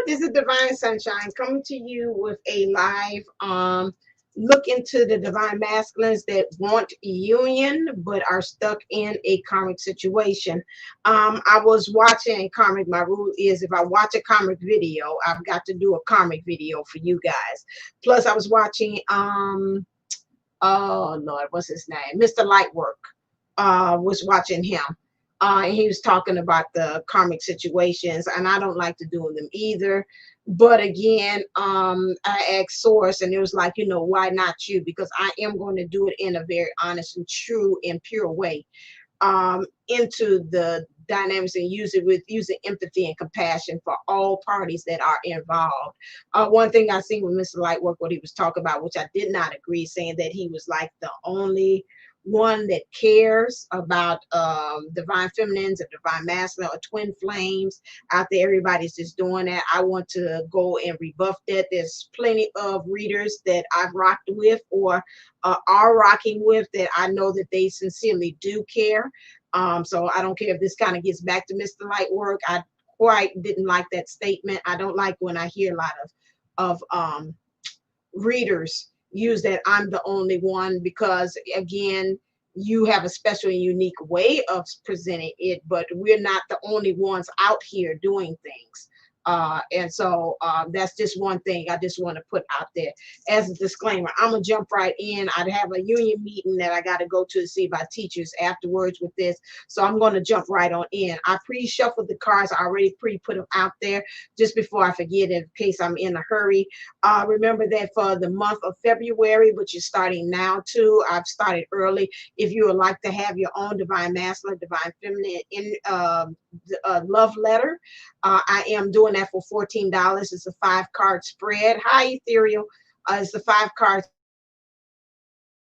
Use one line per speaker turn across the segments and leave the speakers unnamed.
this is Divine Sunshine coming to you with a live look into the divine masculines that want union but are stuck in a karmic situation. I was watching karmic. My rule is if I watch a karmic video, I've got to do a karmic video for you guys. Plus, I was watching oh Lord, what's his name? Mr. Lightwork. Was watching him. And he was talking about the karmic situations, and I don't like to do them either. But again, I asked Source, and it was like, why not you? Because I am going to do it in a very honest and true and pure way, into the dynamics, and use it with using empathy and compassion for all parties that are involved. One thing I seen with Mr. Lightwork, what he was talking about, which I did not agree, saying that he was like the only one that cares about divine feminines and divine masculine or twin flames out there. Everybody's just doing that. I want to go and rebuff that. There's plenty of readers that I've rocked with or are rocking with that I know that they sincerely do care. So I don't care if this kind of gets back to Mr. Lightwork. I quite didn't like that statement. I don't like when I hear a lot of readers use that I'm the only one, because again, you have a special and unique way of presenting it, but we're not the only ones out here doing things. And so that's just one thing I just want to put out there as a disclaimer. I'm gonna jump right in. I'd have a union meeting that I got to go to see my teachers afterwards with this, so I'm going to jump right on in. I pre-shuffled the cards. I already pre-put them out there just before I forget, in case I'm in a hurry. Remember that for the month of February, which is starting now too, I've started early. If you would like to have your own divine masculine, divine feminine in love letter, I am doing that for $14. It's a 5-card spread. Hi, Ethereal. It's a 5-card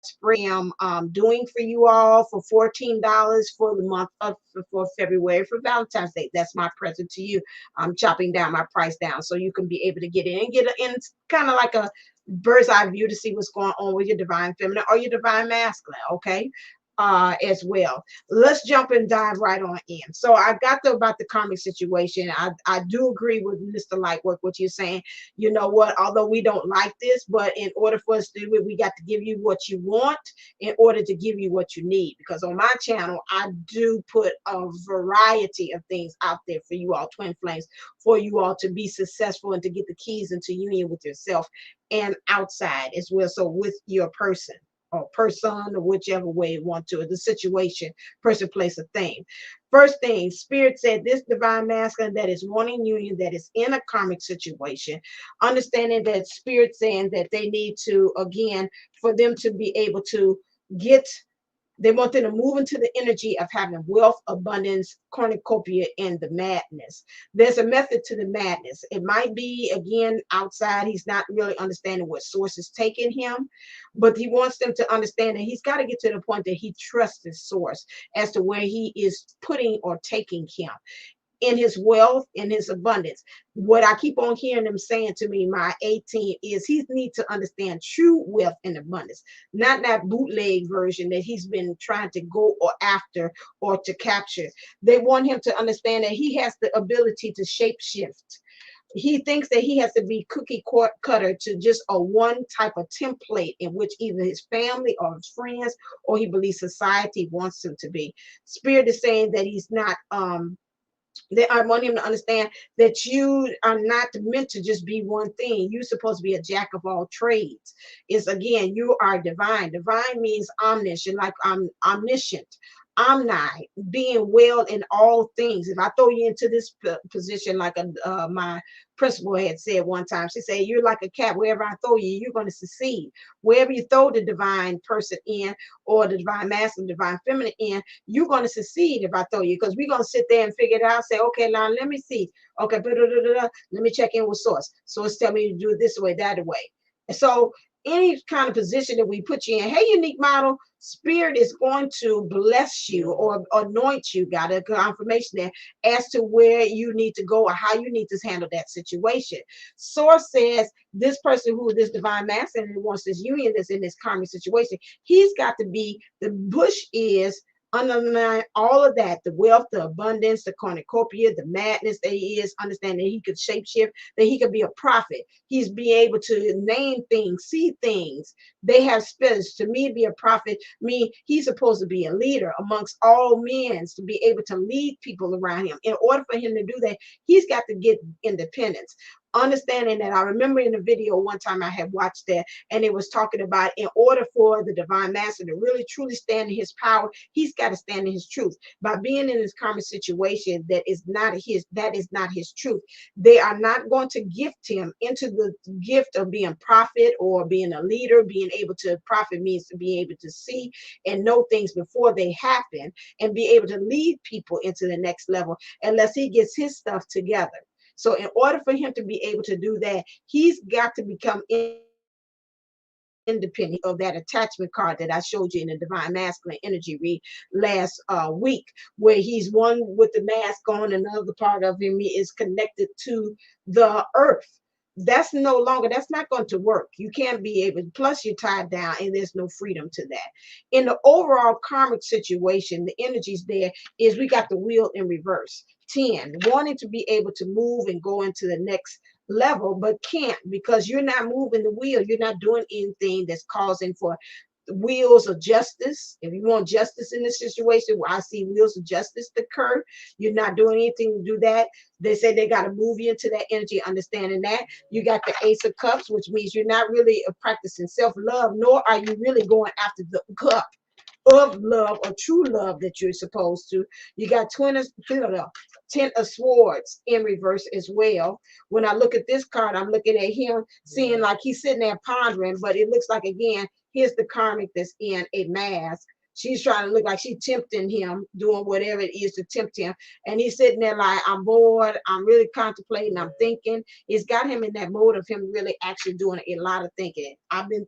spread I am doing for you all for $14 for the month of for February, for Valentine's Day. That's my present to you. I'm chopping down my price down so you can be able to get in and get in kind of like a bird's eye view to see what's going on with your divine feminine or your divine masculine. Okay. As well. Let's jump and dive right on in. So I got about the karmic situation. I do agree with Mr. Lightwork, what you're saying. You know what? Although we don't like this, but in order for us to do it, we got to give you what you want in order to give you what you need. Because on my channel, I do put a variety of things out there for you all, twin flames, for you all to be successful and to get the keys into union with yourself and outside as well. So with your person, or person, or whichever way you want to, the situation, person, place, or thing. First thing, Spirit said this divine masculine that is wanting union, that is in a karmic situation, understanding that Spirit saying that they need to, again, for them to be able to get, they want them to move into the energy of having wealth, abundance, cornucopia, and the madness. There's a method to the madness. It might be, again, outside. He's not really understanding what source is taking him, but he wants them to understand that he's got to get to the point that he trusts his source as to where he is putting or taking him in his wealth, in his abundance. What I keep on hearing them saying to me, my 18, is he needs to understand true wealth and abundance, not that bootleg version that he's been trying to go or after or to capture. They want him to understand that he has the ability to shape shift. He thinks that he has to be cookie cutter to just a one type of template in which either his family or his friends or he believes society wants him to be. Spirit is saying that he's not I want him to understand that you are not meant to just be one thing. You're supposed to be a jack of all trades. Is again, you are divine. Divine means omniscient, like I'm omniscient. Omni, being well in all things. If I throw you into this position, like my principal had said one time, she said, "You're like a cat. Wherever I throw you, you're going to succeed. Wherever you throw the divine person in, or the divine masculine, divine feminine in, you're going to succeed if I throw you, because we're going to sit there and figure it out. Say, okay, now let me see. Okay, let me check in with source. Source tell me to do it this way, that way. And so any kind of position that we put you in, hey, unique model, Spirit is going to bless you or anoint you, got a confirmation there as to where you need to go or how you need to handle that situation. Source says this person who this divine masculine who wants this union that's in this karmic situation, he's got to be, the bush is Underline all of that, the wealth, the abundance, the cornucopia, the madness that he is, understanding that he could shapeshift, that he could be a prophet. He's be able to name things, see things. They have spirits. To me, be a prophet, me, he's supposed to be a leader amongst all men, to be able to lead people around him. In order for him to do that, he's got to get independence. Understanding that, I remember in the video one time I had watched that, and it was talking about in order for the divine master to really truly stand in his power, he's got to stand in his truth. By being in this karmic situation that is not his truth, they are not going to gift him into the gift of being prophet or being a leader. Being able to prophet means to be able to see and know things before they happen and be able to lead people into the next level, unless he gets his stuff together. So in order for him to be able to do that, he's got to become independent of that attachment card that I showed you in the divine masculine energy read last week, where he's one with the mask on and the other part of him is connected to the earth. That's not going to work. You can't be able, plus you're tied down and there's no freedom to that. In the overall karmic situation, the energies there is we got the wheel in reverse. 10, wanting to be able to move and go into the next level, but can't because you're not moving the wheel. You're not doing anything that's causing for wheels of justice. If you want justice in this situation, where I see wheels of justice occur, you're not doing anything to do that. They say they got to move you into that energy, understanding that. You got the Ace of Cups, which means you're not really practicing self-love, nor are you really going after the cup of love or true love that you're supposed to. You got 10 of Swords in reverse as well. When I look at this card, I'm looking at him, seeing like he's sitting there pondering, but it looks like, again, here's the karmic that's in a mask. She's trying to look like she's tempting him, doing whatever it is to tempt him. And he's sitting there like, I'm bored. I'm really contemplating. I'm thinking. It's got him in that mode of him really actually doing a lot of thinking. I've been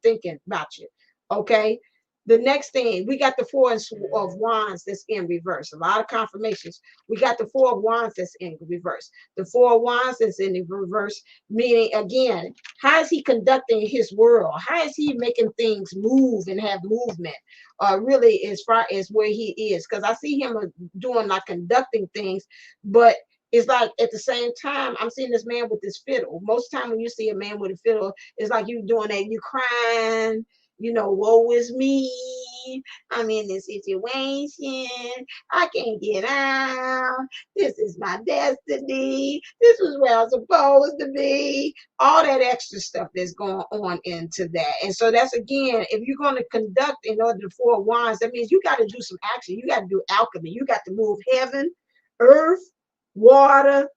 thinking about you. Okay. The next thing, we got the Four of Wands that's in reverse. A lot of confirmations. We got the Four of Wands that's in reverse. The Four of Wands that's in the reverse, meaning, again, how is he conducting his world? How is he making things move and have movement? Really, as far as where he is. Because I see him doing like conducting things, but it's like at the same time, I'm seeing this man with this fiddle. Most time when you see a man with a fiddle, it's like you doing that, you crying, woe is me. I'm in this situation. I can't get out. This is my destiny. This is where I'm supposed to be. All that extra stuff that's going on into that. And so that's, again, if you're going to conduct in order to Four Wands, that means you got to do some action. You got to do alchemy. You got to move heaven, earth, water,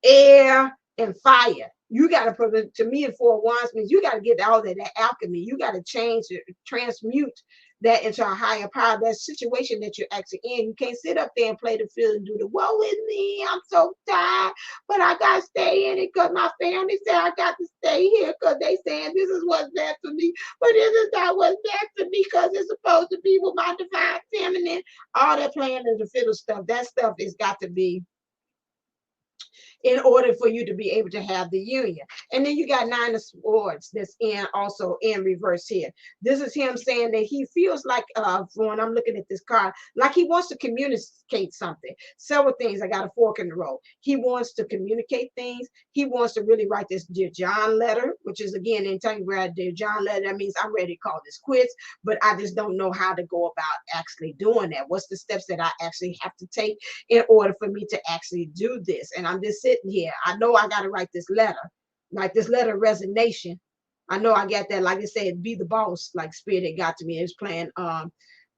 air, and fire. You got to put it, to me, in Four Wands means you got to get all that alchemy. You got to change it, transmute that into a higher power. That situation that you're actually in, you can't sit up there and play the field and do the woe with me. I'm so tired, but I got to stay in it because my family said I got to stay here because they saying this is what's best for me, but this is not what's best for me because it's supposed to be with my divine feminine. All that playing of the fiddle stuff, that stuff has got to be in order for you to be able to have the union. And then you got Nine of Swords that's in also in reverse here. This is him saying that he feels like, when I'm looking at this card, like he wants to communicate something. Several things. I got a fork in the road. He wants to communicate things. He wants to really write this Dear John letter, which is, again, anytime you write a Dear John letter, that means I'm ready to call this quits, but I just don't know how to go about actually doing that. What's the steps that I actually have to take in order for me to actually do this? And I'm just sitting here. I know I got to write this letter, like this letter of resignation. I know I got that. Like I said, be the boss, like Spirit had got to me. It was playing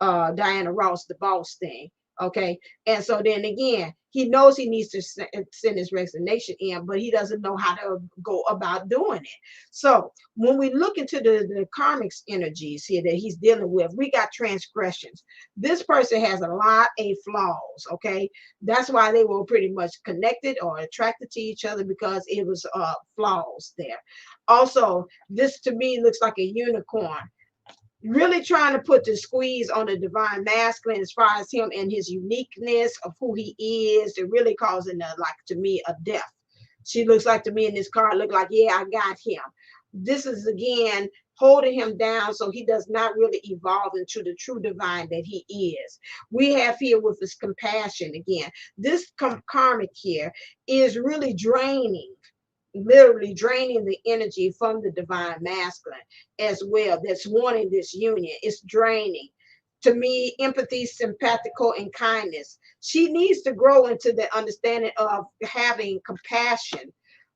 Diana Ross, the boss thing. Okay. And so then again, he knows he needs to send his resignation in, but he doesn't know how to go about doing it. So when we look into the karmic energies here that he's dealing with, we got transgressions. This person has a lot of flaws. Okay. That's why they were pretty much connected or attracted to each other, because it was flaws there. Also, this to me looks like a unicorn, really trying to put the squeeze on the divine masculine as far as him and his uniqueness of who he is. They're really causing like, to me, a death. She looks like, to me in this card, look like, yeah, I got him. This is, again, holding him down so he does not really evolve into the true divine that he is. We have here with his compassion again. This karmic here is really draining, literally draining the energy from the divine masculine as well, that's wanting this union. It's draining. To me, empathy, sympathical, and kindness. She needs to grow into the understanding of having compassion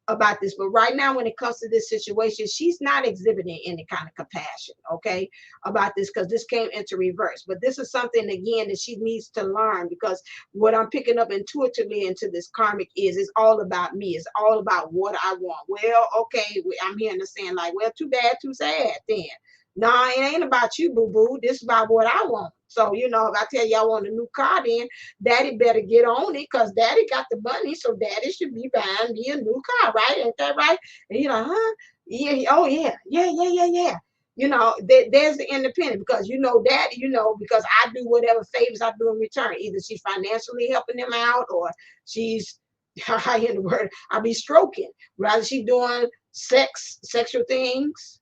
about this. But right now, when it comes to this situation, she's not exhibiting any kind of compassion, okay, about this, because this came into reverse. But this is something, again, that she needs to learn, because what I'm picking up intuitively into this karmic is it's all about me. It's all about what I want. Well, okay, I'm hearing the saying like, well, too bad, too sad then. No, it ain't about you, boo boo. This is about what I want. So, you know, if I tell you I want a new car, then daddy better get on it, because daddy got the money. So daddy should be buying me a new car, right? Ain't that right? And you're like, huh? Yeah, oh yeah, yeah. You know, there's the independent, because you know, daddy, you know, because I do whatever favors I do in return. Either she's financially helping them out, or she's I hear the word, I be stroking. Rather she doing sexual things,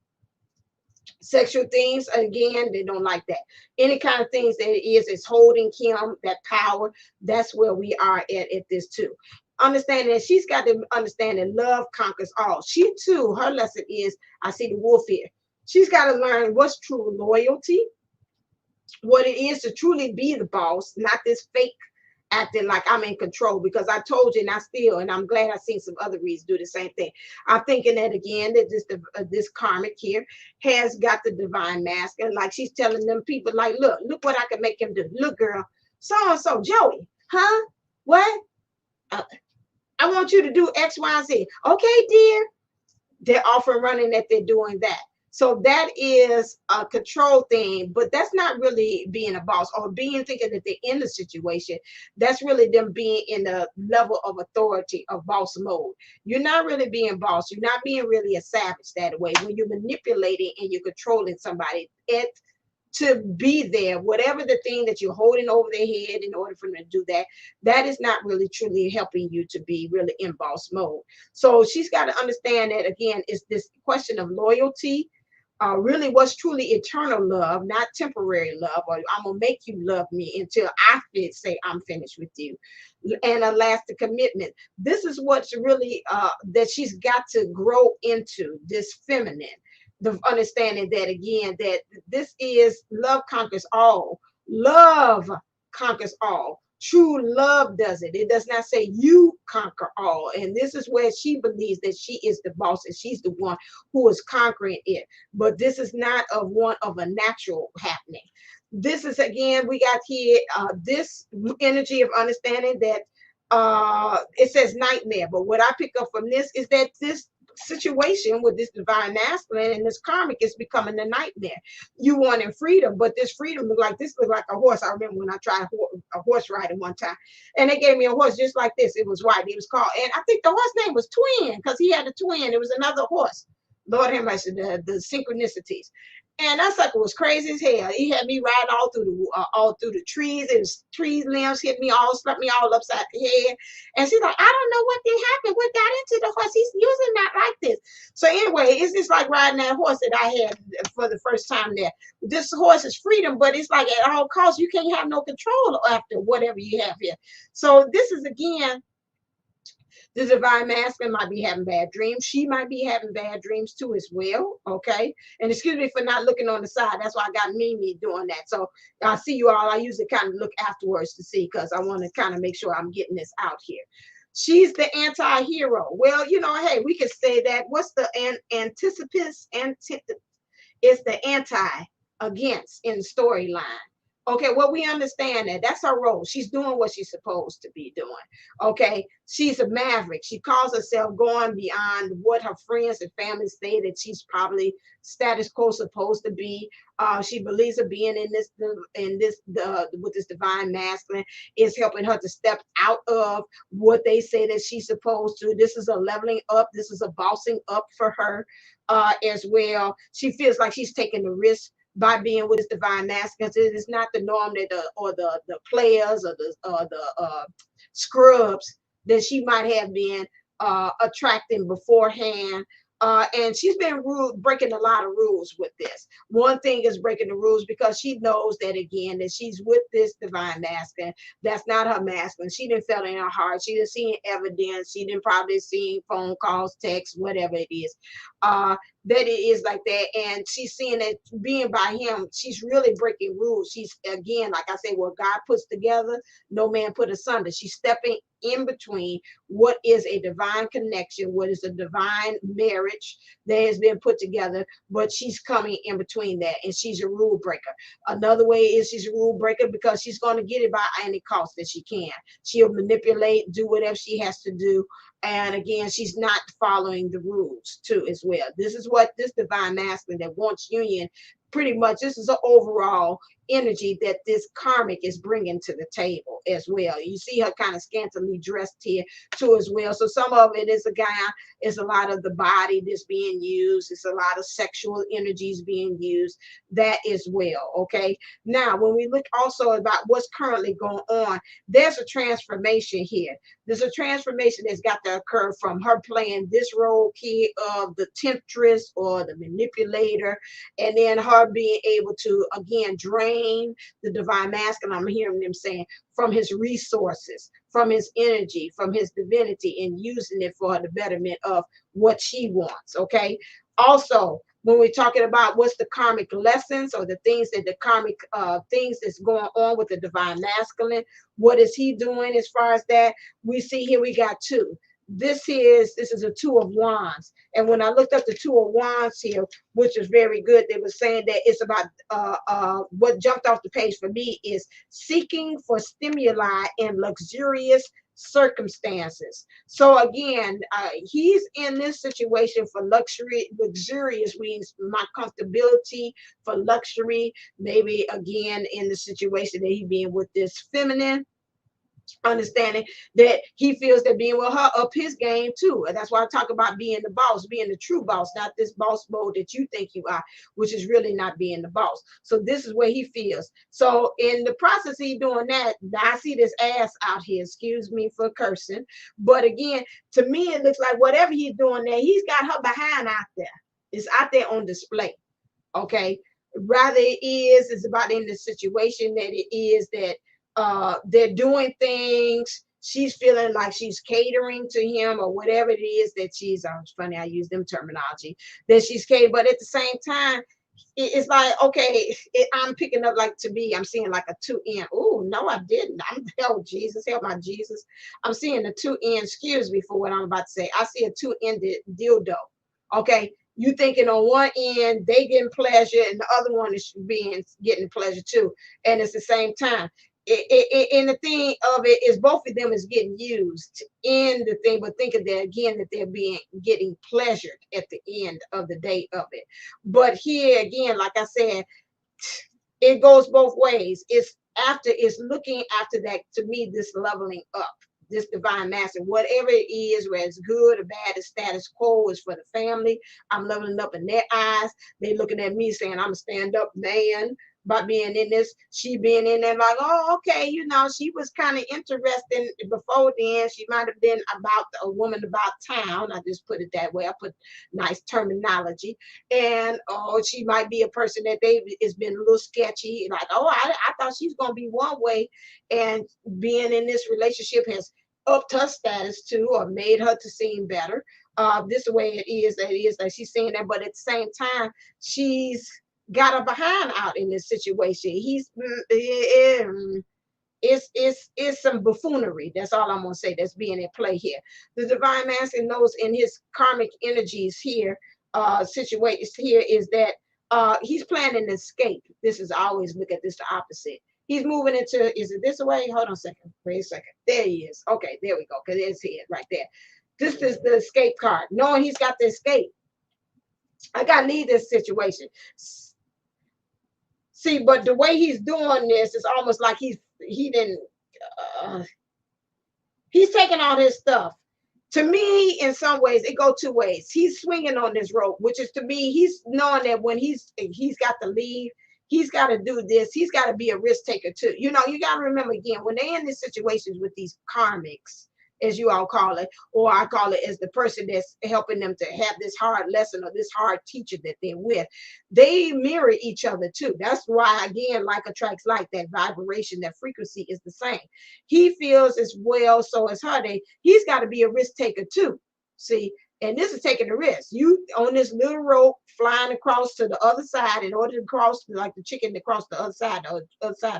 again, they don't like that. Any kind of things that it is holding him, that power. That's where we are at this too. Understanding that she's got to understand that love conquers all. She too, her lesson is, I see the wolf here, she's got to learn what's true loyalty, what it is to truly be the boss, not this fake acting like I'm in control. Because I told you, and I still, and I'm glad I seen some other reads do the same thing. I'm thinking that again, that this karmic here has got the divine mask, and like she's telling them people, like, look what I can make him do. Look, girl, so and so, Joey, huh? What? Uh, I want you to do X, Y, and Z. Okay, dear. They're often running that they're doing that. So that is a control thing, but that's not really being a boss or being thinking that they're in the situation. That's really them being in the level of authority of boss mode. You're not really being boss. You're not being really a savage that way. When you're manipulating and you're controlling somebody, to be there, whatever the thing that you're holding over their head in order for them to do that, that is not really truly helping you to be really in boss mode. So she's got to understand that, again, it's this question of loyalty, really what's truly eternal love, not temporary love, or I'm gonna make you love me until I say I'm finished with you, and a lasting commitment. This is what's really that she's got to grow into, this feminine, the understanding that, again, that this is love conquers all. Love conquers all. True love does it. It does not say you conquer all. And this is where she believes that she is the boss and she's the one who is conquering it. But this is not of one of a natural happening. This is, again, we got here this energy of understanding that it says nightmare. But what I pick up from this is that this situation with this divine masculine and this karmic is becoming a nightmare. You wanting freedom, but this freedom look like a horse. I remember when I tried a horse riding one time, and they gave me a horse just like this. It was white. It was called, and I think the horse name was Twin, because he had a twin. It was another horse. Lord have mercy, the synchronicities. And that sucker was crazy as hell. He had me riding all through the trees. It was trees, limbs hit me all, slapped me all upside the head. And she's like, I don't know what did happen. What got into the horse? He's using that like this. So anyway, it's just like riding that horse that I had for the first time there. This horse is freedom, but it's like at all costs, you can't have no control after whatever you have here. So this is, again, the divine masculine might be having bad dreams. She might be having bad dreams too as well. Okay. And excuse me for not looking on the side. That's why I got Mimi doing that. So I see you all. I usually kind of look afterwards to see, because I want to kind of make sure I'm getting this out here. She's the anti-hero. Well, you know, hey, we could say that. What's the anticipus? It's the anti against in the storyline. Okay, well, we understand that. That's her role. She's doing what she's supposed to be doing. Okay, she's a maverick. She calls herself going beyond what her friends and family say that she's probably status quo supposed to be. She believes her being with this divine masculine is helping her to step out of what they say that she's supposed to. This is a leveling up. This is a bossing up for her as well. She feels like she's taking the risk by being with this divine masculine. It is not the norm that the players or the scrubs that she might have been attracting beforehand. And she's been breaking a lot of rules with this. One thing is breaking the rules because she knows that again that she's with this divine masculine. That's not her masculine. She didn't feel it in her heart. She didn't see evidence. She didn't probably see phone calls, texts, whatever it is. Uh, that it is like that, and she's seeing that being by him, she's really breaking rules. She's again, like I say, what God puts together, no man put asunder. She's stepping in between what is a divine connection, what is a divine marriage that has been put together, but she's coming in between that, and she's a rule breaker. Another way is she's a rule breaker because she's going to get it by any cost that she can. She'll manipulate, do whatever she has to do. And again, she's not following the rules too as well. This is what this divine masculine that wants union, pretty much this is an overall energy that this karmic is bringing to the table as well. You see her kind of scantily dressed here too as well. So some of it is a guy, it's a lot of the body that's being used, it's a lot of sexual energies being used, that as well. Okay, now when we look also about what's currently going on, there's a transformation here. There's a transformation that's got to occur from her playing this role key of the temptress or the manipulator, and then her being able to again drain the divine masculine. I'm hearing them saying from his resources, from his energy, from his divinity, and using it for the betterment of what she wants. Okay. Also, when we're talking about what's the karmic lessons or the things that the karmic things that's going on with the divine masculine, what is he doing as far as that? We see here we got two. This is a two of wands, and when I looked up the two of wands here, which is very good, they were saying that it's about what jumped off the page for me is seeking for stimuli in luxurious circumstances. So again, he's in this situation for luxury. Luxurious means my comfortability, for luxury. Maybe again in the situation that he being with this feminine, understanding that he feels that being with her up his game too. And that's why I talk about being the boss, being the true boss, not this boss mode that you think you are, which is really not being the boss. So this is where he feels. So in the process he doing that, I see this ass out here, excuse me for cursing, but again, to me it looks like whatever he's doing there, he's got her behind out there. It's out there on display. Okay, rather it is it's about in the situation that it is that they're doing things, she's feeling like she's catering to him or whatever it is that she's it's funny I use them terminology, that she's catering, but at the same time it's like okay, I'm picking up like to be, I'm seeing like a two end. Oh no I didn't, I'm help Jesus, help my Jesus, I'm seeing a two end, excuse me for what I'm about to say, I see a two-ended dildo. Okay, you thinking on one end they getting pleasure and the other one is being getting pleasure too, and it's the same time. And the thing of it is both of them is getting used in the thing, but think of that again that they're being getting pleasured at the end of the day of it. But here again, like I said, it goes both ways. It's looking after that, to me, this leveling up, this divine master, whatever it is, whether it's good or bad, the status quo is for the family. I'm leveling up in their eyes. They looking at me saying I'm a stand-up man by being in this. She being in there like, oh, okay, she was kind of interested before then. She might have been about a woman about town. I just put it that way. I put nice terminology. And she might be a person that they has been a little sketchy, like, oh, I thought she's gonna be one way, and being in this relationship has upped her status too, or made her to seem better. This way it is that it is like she's saying that, but at the same time, she's got her behind out in this situation. It's some buffoonery. That's all I'm gonna say. That's being at play here. The divine master knows in his karmic energies here, situations here is that he's planning an escape. This is, I always look at this the opposite. He's moving into, is it this way? Hold on a second. Wait a second. There he is. Okay, there we go. Because it's here right there. This is the escape card. Knowing he's got to escape. I gotta leave this situation. See, but the way he's doing this is almost like he didn't. Uh, he's taking all his stuff. To me, in some ways, it go two ways. He's swinging on this rope, which is to me, he's knowing that when he's got to leave, he's got to do this. He's got to be a risk taker too. You got to remember again when they're in these situations with these karmics. as you all call it, or I call it as the person that's helping them to have this hard lesson or this hard teacher that they're with. They mirror each other too. That's why, again, like attracts like, that vibration, that frequency is the same. He feels as well, so as her. He's got to be a risk taker too. See, and this is taking a risk. You on this little rope flying across to the other side in order to cross, like the chicken to cross the other side of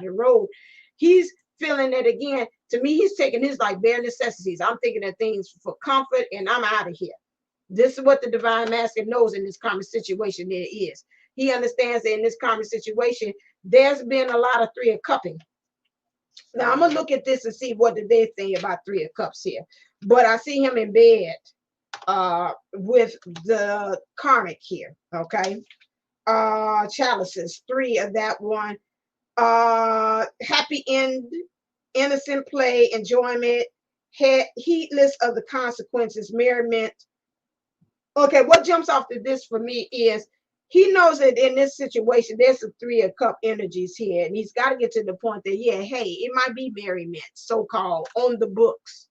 the road. He's feeling that again. To me, he's taking his like bare necessities. I'm thinking of things for comfort, and I'm out of here. This is what the divine masculine knows in this common situation there is. He understands that in this common situation, there's been a lot of three of cupping. Now I'm gonna look at this and see what did they think about three of cups here. But I see him in bed with the karmic here. Okay. Chalices, three of that one. Happy end, innocent play, enjoyment, heedless of the consequences, merriment. Okay, what jumps off to this for me is he knows that in this situation, there's some three of cup energies here, and he's got to get to the point that, yeah, hey, it might be merriment, so-called, on the books.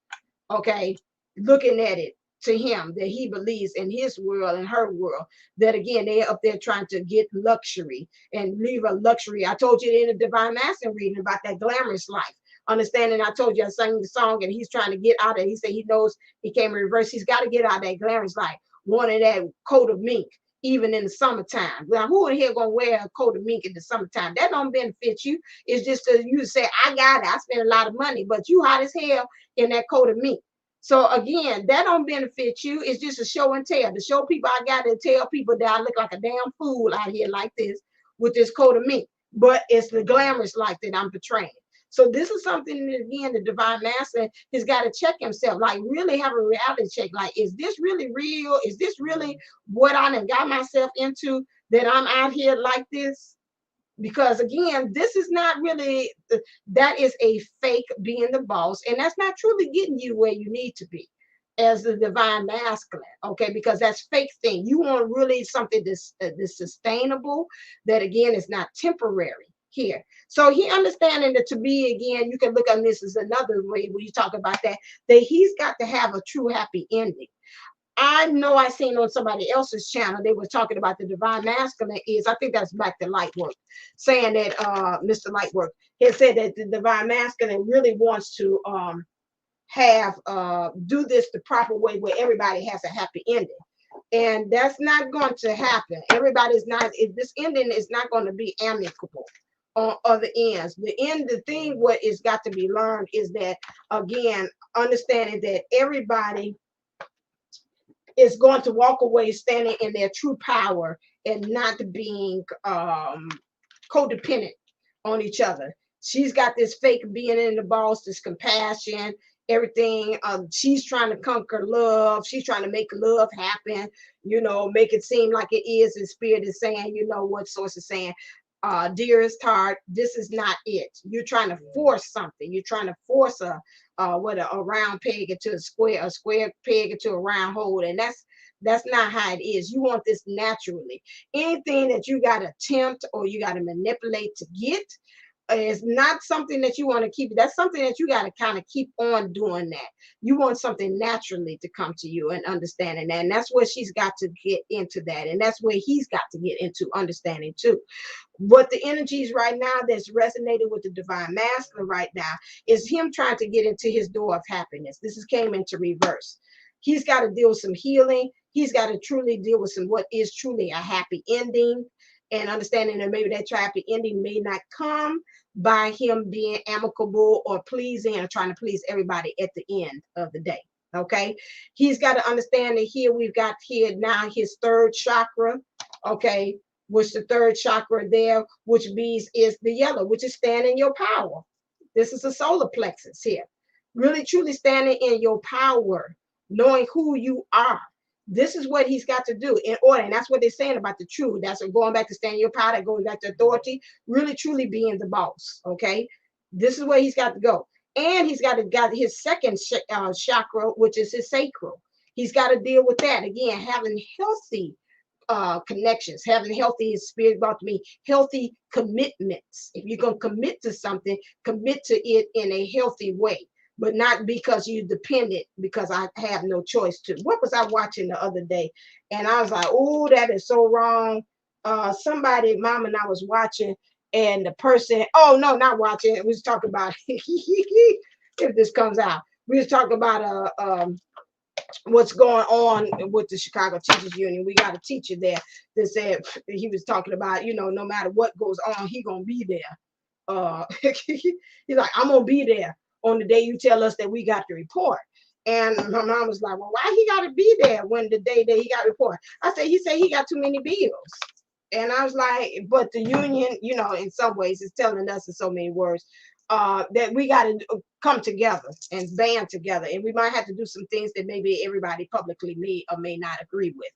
Okay, looking at it to him that he believes in his world and her world, that again, they're up there trying to get luxury and leave a luxury. I told you in the divine masculine reading about that glamorous life. Understanding, I told you I sang the song and he's trying to get out of it. He said he knows he came in reverse. He's got to get out of that glamorous life, wanting that coat of mink, even in the summertime. Now, who in here gonna wear a coat of mink in the summertime? That don't benefit you. It's just that you say, I got it. I spent a lot of money, but you hot as hell in that coat of mink. So again, that don't benefit you. It's just a show and tell. To show people I got to tell people that I look like a damn fool out here like this with this coat of mink. But it's the glamorous life that I'm portraying. So this is something that, again, the divine master has got to check himself, like really have a reality check. Like, is this really real? Is this really what I done got myself into, that I'm out here like this? Because again, this is not really, that is a fake being the boss, and that's not truly getting you where you need to be as the divine masculine. Okay, because that's fake thing. You want really something that's sustainable, that again is not temporary here. So he understanding that, to be, again, you can look at this as another way when you talk about that he's got to have a true happy ending. I know I seen on somebody else's channel, they were talking about the divine masculine is, I think that's back to Lightwork, saying that Mr. Lightwork has said that the divine masculine really wants to have do this the proper way where everybody has a happy ending. And that's not going to happen. Everybody's not, this ending is not going to be amicable on other ends. The thing what is got to be learned is that, again, understanding that everybody is going to walk away standing in their true power and not being codependent on each other. She's got this fake being in the boss, this compassion, everything. She's trying to conquer love. She's trying to make love happen, make it seem like it is. And spirit is saying, what source is saying, dearest heart, this is not it. You're trying to force something. You're trying to force a round peg into a square peg into a round hole, and that's not how it is. You want this naturally. Anything that you got to tempt or you got to manipulate to get is not something that you want to keep. That's something that you got to kind of keep on doing that. You want something naturally to come to you and understanding that. And that's where she's got to get into that. And that's where he's got to get into understanding too. What the energies right now that's resonating with the divine masculine right now is him trying to get into his door of happiness. This came into reverse. He's got to deal with some healing. He's got to truly deal with some what is truly a happy ending, and understanding that maybe that happy ending may not come by him being amicable or pleasing or trying to please everybody at the end of the day. Okay, he's got to understand that here we've got here now his third chakra. Okay, which the third chakra there, which means is the yellow, which is standing in your power. This is a solar plexus here. Really truly standing in your power, knowing who you are. This is what he's got to do in order. And that's what they're saying about the truth. That's going back to standing your power, going back to authority, really truly being the boss. Okay. This is where he's got to go. And he's got his second chakra, which is his sacral. He's got to deal with that. Again, having healthy connections, having healthy, spirit brought to me, healthy commitments. If you're going to commit to something, commit to it in a healthy way. but not because you dependent, because I have no choice to. What was I watching the other day? And I was like, oh, that is so wrong. Somebody, mom and I was watching, and the person, oh no, not watching. We was talking about if this comes out. We was talking about what's going on with the Chicago Teachers Union. We got a teacher there that said he was talking about, no matter what goes on, he gonna be there. He's like, I'm gonna be there on the day you tell us that we got the report. And my mom was like, well, why he got to be there when the day that he got report? I said, he said he got too many bills. And I was like, but the union, in some ways, is telling us in so many words that we got to come together and band together. And we might have to do some things that maybe everybody publicly may or may not agree with.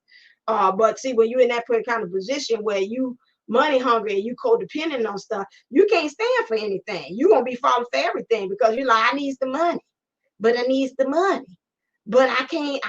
But see, when you're in that kind of position where you money hungry and you codependent on stuff, you can't stand for anything. You're going to be falling for everything because you're like, I need the money, but I need the money. But I can't,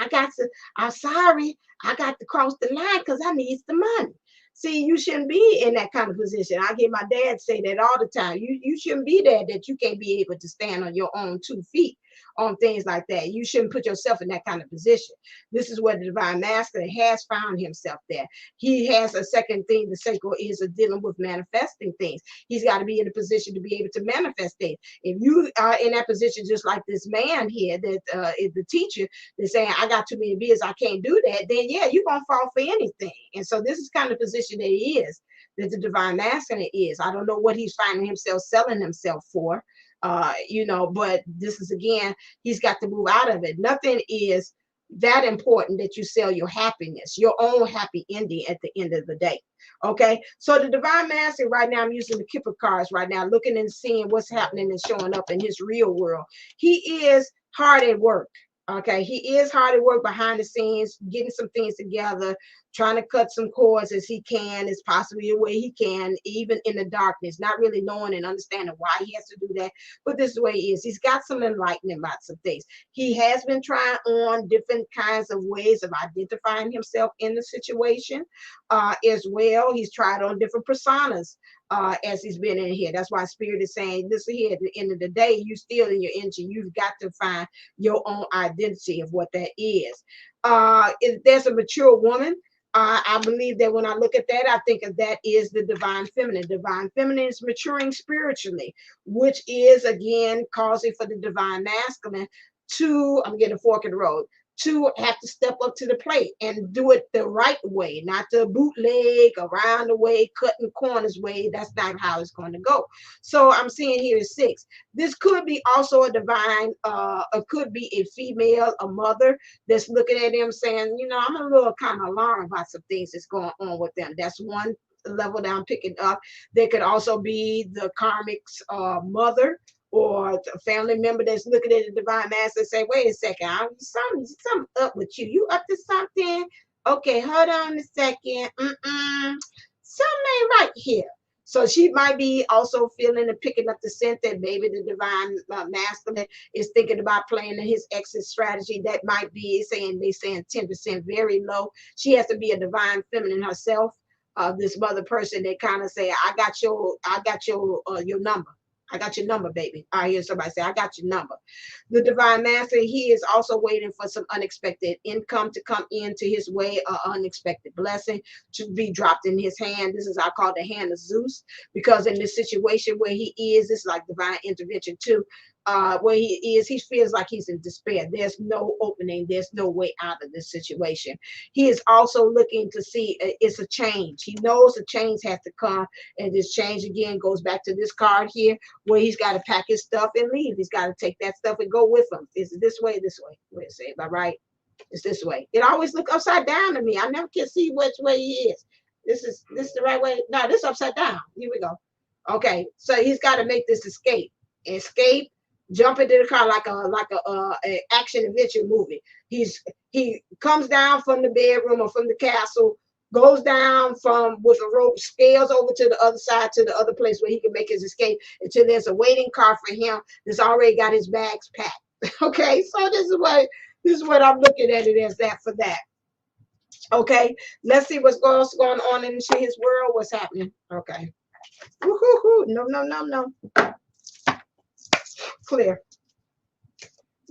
I'm sorry, I got to cross the line because I need the money. See, you shouldn't be in that kind of position. I hear my dad say that all the time. You shouldn't be there, that you can't be able to stand on your own 2 feet on things like that. You shouldn't put yourself in that kind of position. This is where the divine masculine has found himself there. He has a second thing, the sacral is dealing with manifesting things. He's got to be in a position to be able to manifest things. If you are in that position, just like this man here, that is the teacher, that's saying, I got too many bills, I can't do that, then yeah, you're going to fall for anything. And so this is kind of position that he is, that the divine masculine is. I don't know what he's finding himself selling himself for, but this is, again, he's got to move out of it. Nothing is that important that you sell your happiness, your own happy ending at the end of the day. Okay, so the divine masculine right now, I'm using the Kipper cards right now, looking and seeing what's happening and showing up in his real world. He is hard at work. Okay, he is hard at work behind the scenes, getting some things together, trying to cut some cords as he can, as possibly a way he can, even in the darkness, not really knowing and understanding why he has to do that. But this is the way he is. He's got some enlightenment about some things. He has been trying on different kinds of ways of identifying himself in the situation as well. He's tried on different personas as he's been in here. That's why Spirit is saying, listen here, at the end of the day, you still in your energy. You've got to find your own identity of what that is. If there's a mature woman, I believe that when I look at that, I think of that is the divine feminine. Divine feminine is maturing spiritually, which is, again, causing for the divine masculine to, I'm getting a fork in the road, to have to step up to the plate and do it the right way, not the bootleg, around the way, cutting corners way. That's not how it's going to go. So I'm seeing here is 6. This could be also a divine, it could be a female, a mother that's looking at him saying, I'm a little kind of alarmed about some things that's going on with them. That's one level that I'm picking up. There could also be the karmic's mother, or a family member that's looking at the divine master and say, wait a second, something up with you. You up to something? Okay, hold on a second. Something ain't right here. So she might be also feeling and picking up the scent that maybe the divine masculine is thinking about playing in his exit strategy. That might be they saying 10% very low. She has to be a divine feminine herself. This mother person that kind of say, I got your number. I got your number, baby. I hear somebody say, I got your number. The divine master, he is also waiting for some unexpected income to come into his way, or unexpected blessing to be dropped in his hand. This is, I call the hand of Zeus, because in this situation where he is, it's like divine intervention too. Where he is, he feels like he's in despair. There's no opening. There's no way out of this situation. He is also looking to see it's a change. He knows a change has to come. And this change, again, goes back to this card here, where he's got to pack his stuff and leave. He's got to take that stuff and go with him. Is it this way? This way. Wait a second. Am I right? It's this way. It always look upside down to me. I never can see which way he is. This is the right way. No, this upside down. Here we go. Okay. So he's got to make this escape. Jump into the car like a action adventure movie. He comes down from the bedroom or from the castle, goes down from with a rope, scales over to the other side, to the other place where he can make his escape, until there's a waiting car for him that's already got his bags packed. Okay, so this is what I'm looking at it as, that for that. Okay, let's see what's going on in his world. What's happening? Okay. Woo-hoo-hoo. No. Clear.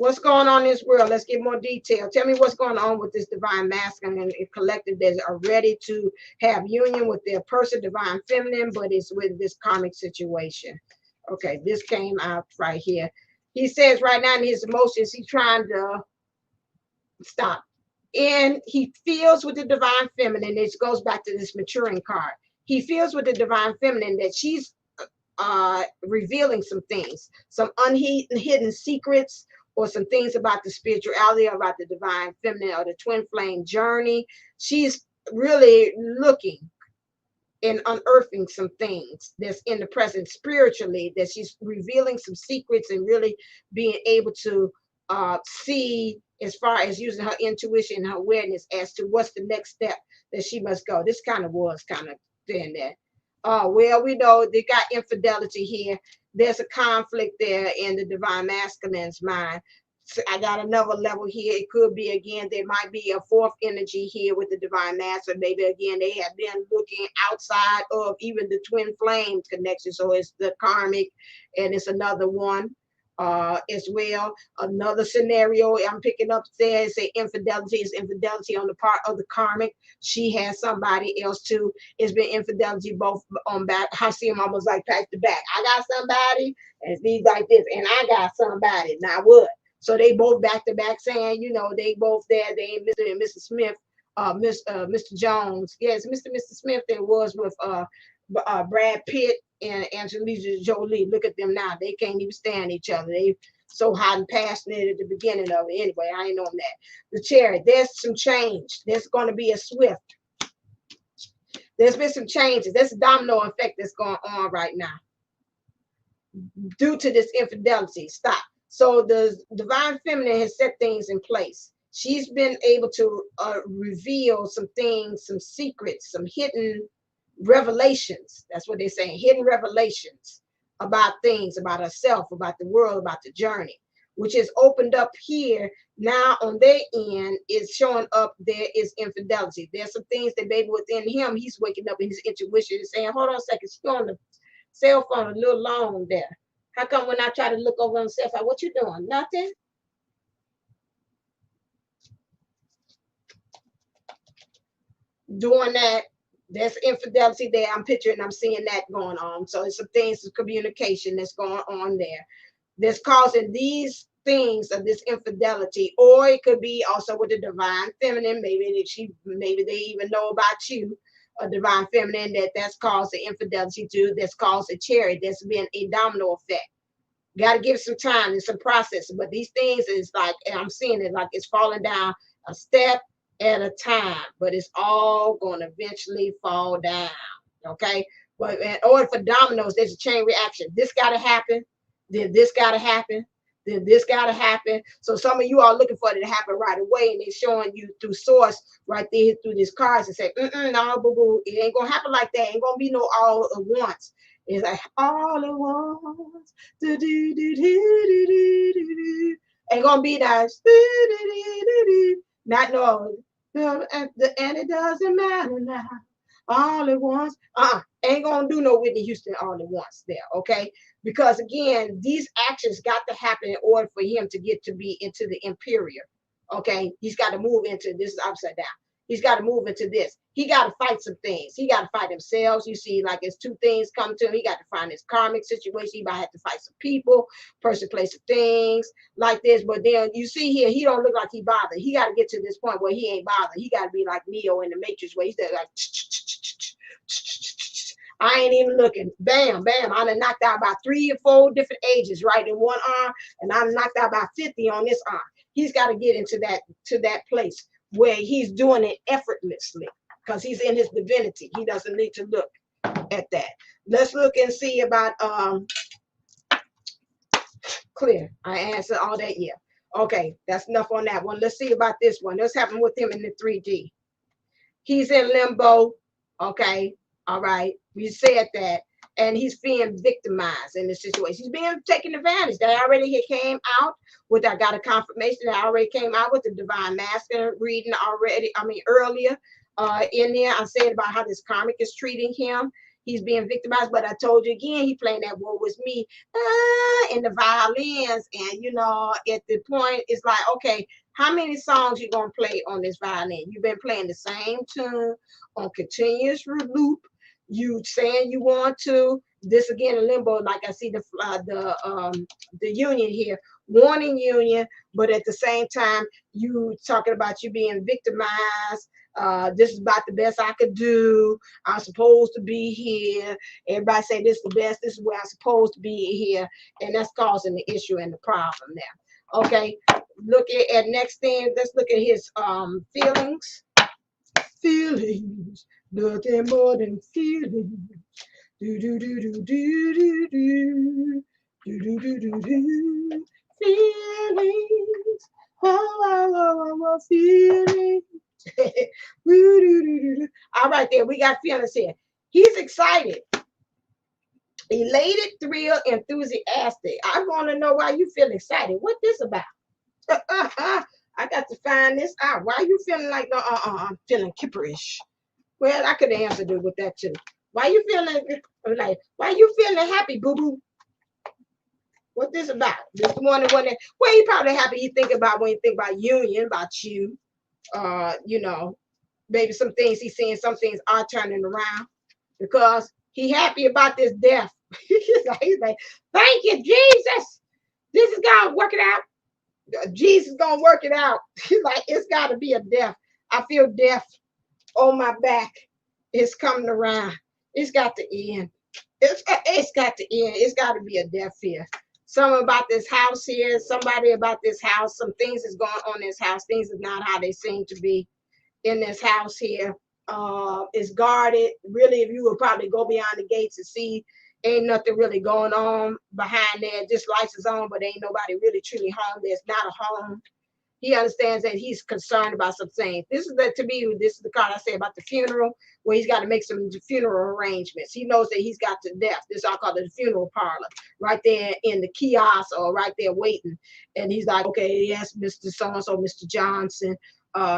What's going on in this world? Let's get more detail. Tell me what's going on with this divine masculine and collective that are ready to have union with their person, divine feminine, but it's with this karmic situation. Okay, this came out right here. He says right now in his emotions, he's trying to stop. And he feels with the divine feminine, it goes back to this maturing card. He feels with the divine feminine that she's revealing some things, some unhidden secrets, or some things about the spirituality, about the divine feminine, or the twin flame journey. She's really looking and unearthing some things that's in the present spiritually, that she's revealing some secrets and really being able to see as far as using her intuition and her awareness as to what's the next step that she must go. This kind of was kind of saying that. Well, we know they got infidelity here. There's a conflict there in the divine masculine's mind. So I got another level here. It could be again, there might be a fourth energy here with the divine master. Maybe again, they have been looking outside of even the twin flame connection. So it's the karmic, and it's another one as well. Another scenario I'm picking up there is say infidelity is infidelity on the part of the karmic. She has somebody else too. It's been infidelity both on back. I see them almost like back to back. I got somebody, and these like this, and I got somebody. Now what? So they both back to back saying, you know, they both there. They ain't Mr. and Mrs. Smith, Mr. Jones. Yes, Mr. Smith that was with Brad Pitt and Angelina Jolie. Look at them now. They can't even stand each other. They so hot and passionate at the beginning of it. Anyway, I ain't on that. The Chariot, there's some change. There's going to be a swift. There's been some changes. There's a domino effect that's going on right now due to this infidelity. Stop. So the divine feminine has set things in place. She's been able to reveal some things, some secrets, some hidden revelations. That's what they're saying, hidden revelations about things, about herself, about the world, about the journey, which is opened up here. Now on their end is showing up there is infidelity. There's some things that maybe within him, he's waking up in his intuition and saying, hold on a second, she's on the cell phone a little long there. How come when I try to look over on the cell phone, what you doing? Nothing? Doing that, there's infidelity there. I'm picturing, I'm seeing that going on. So it's some things of communication that's going on there that's causing these things of this infidelity, or it could be also with the divine feminine. Maybe they even know about you, a divine feminine that's caused the infidelity too. That's caused a Chariot. That's been a domino effect. Got to give some time and some process. But these things is like, and I'm seeing it like it's falling down a step at a time, but it's all going to eventually fall down. Okay. But in order for dominoes, there's a chain reaction. This got to happen. Then this got to happen. Then this got to happen. So some of you are looking for it to happen right away, and they're showing you through source right there through these cards and say, no, boo boo, it ain't gonna happen like that. Ain't gonna be no all at once. It's like all at once. Do, do, do, do, do, do, do, do. Ain't gonna be that. Do, do, do, do, do. Not no. And it doesn't matter now. All at once. Ain't gonna do no Whitney Houston all at once there, okay? Because again, these actions got to happen in order for him to get to be into the imperial. Okay, he's got to move into this is upside down. He's got to move into this. He got to fight some things. He got to fight himself. You see, like it's two things come to him. He got to find his karmic situation. He might have to fight some people, person, place, of things like this. But then you see here, he don't look like he bothered. He got to get to this point where he ain't bothered. He got to be like Neo in the Matrix, where he's there like, I ain't even looking. Bam, bam. I done knocked out about 3 or 4 different ages right in one arm, and I knocked out about 50 on this arm. He's got to get into that place where he's doing it effortlessly because he's in his divinity. He doesn't need to look at that. Let's look and see about clear. I answered all that. Yeah. Okay, that's enough on that one. Let's see about this one. What's happened with him in the 3D? He's in limbo. Okay. All right. We said that. And he's being victimized in this situation. He's being taken advantage. That already came out with, I got a confirmation that already came out with the divine masculine reading already, earlier in there. I said about how this karmic is treating him. He's being victimized. But I told you again, he playing that "Woe Was Me" in the violins. And, you know, at the point, it's like, okay, how many songs you going to play on this violin? You've been playing the same tune on continuous loop. You saying you want to. This again in limbo, like I see the union here, warning union, but at the same time, you talking about you being victimized. This is about the best I could do. I'm supposed to be here. Everybody say this is the best. This is where I'm supposed to be here, and that's causing the issue and the problem there. Okay, look at next thing. Let's look at his feelings. Feelings, nothing more than feelings. Do do do do do do do do do do do do. Feelings, feelings. All right, there we got feelings here. He's excited, elated, thrilled, enthusiastic. I want to know why you feel excited. What this about? I got to find this out. Why you feeling like I'm feeling kipperish? Well, I could answer it with that too. Why you feeling like? Why you feeling happy, boo boo? What this about? This the one that well, he probably happy. He think about when you think about union, about you. You know, maybe some things he's seeing, some things are turning around because he happy about this death. He's like, thank you, Jesus. This is gonna work it out. Jesus gonna work it out. He's like, it's gotta be a death. I feel death on my back. It's coming around. It's got to end. It's got to end. It's got to be a death here. Something about this house here. Somebody about this house. Some things is going on in this house. Things is not how they seem to be in this house here. It's guarded. Really, if you would probably go beyond the gates and see, ain't nothing really going on behind there. Just lights is on, but ain't nobody really truly home. There's not a home. He understands that he's concerned about some things. This is to me, this is the card I say about the funeral, where he's got to make some funeral arrangements. He knows that he's got to death. This I call it the funeral parlor, right there in the kiosk or right there waiting. And he's like, okay, yes, Mr. So-and-so, Mr. Johnson,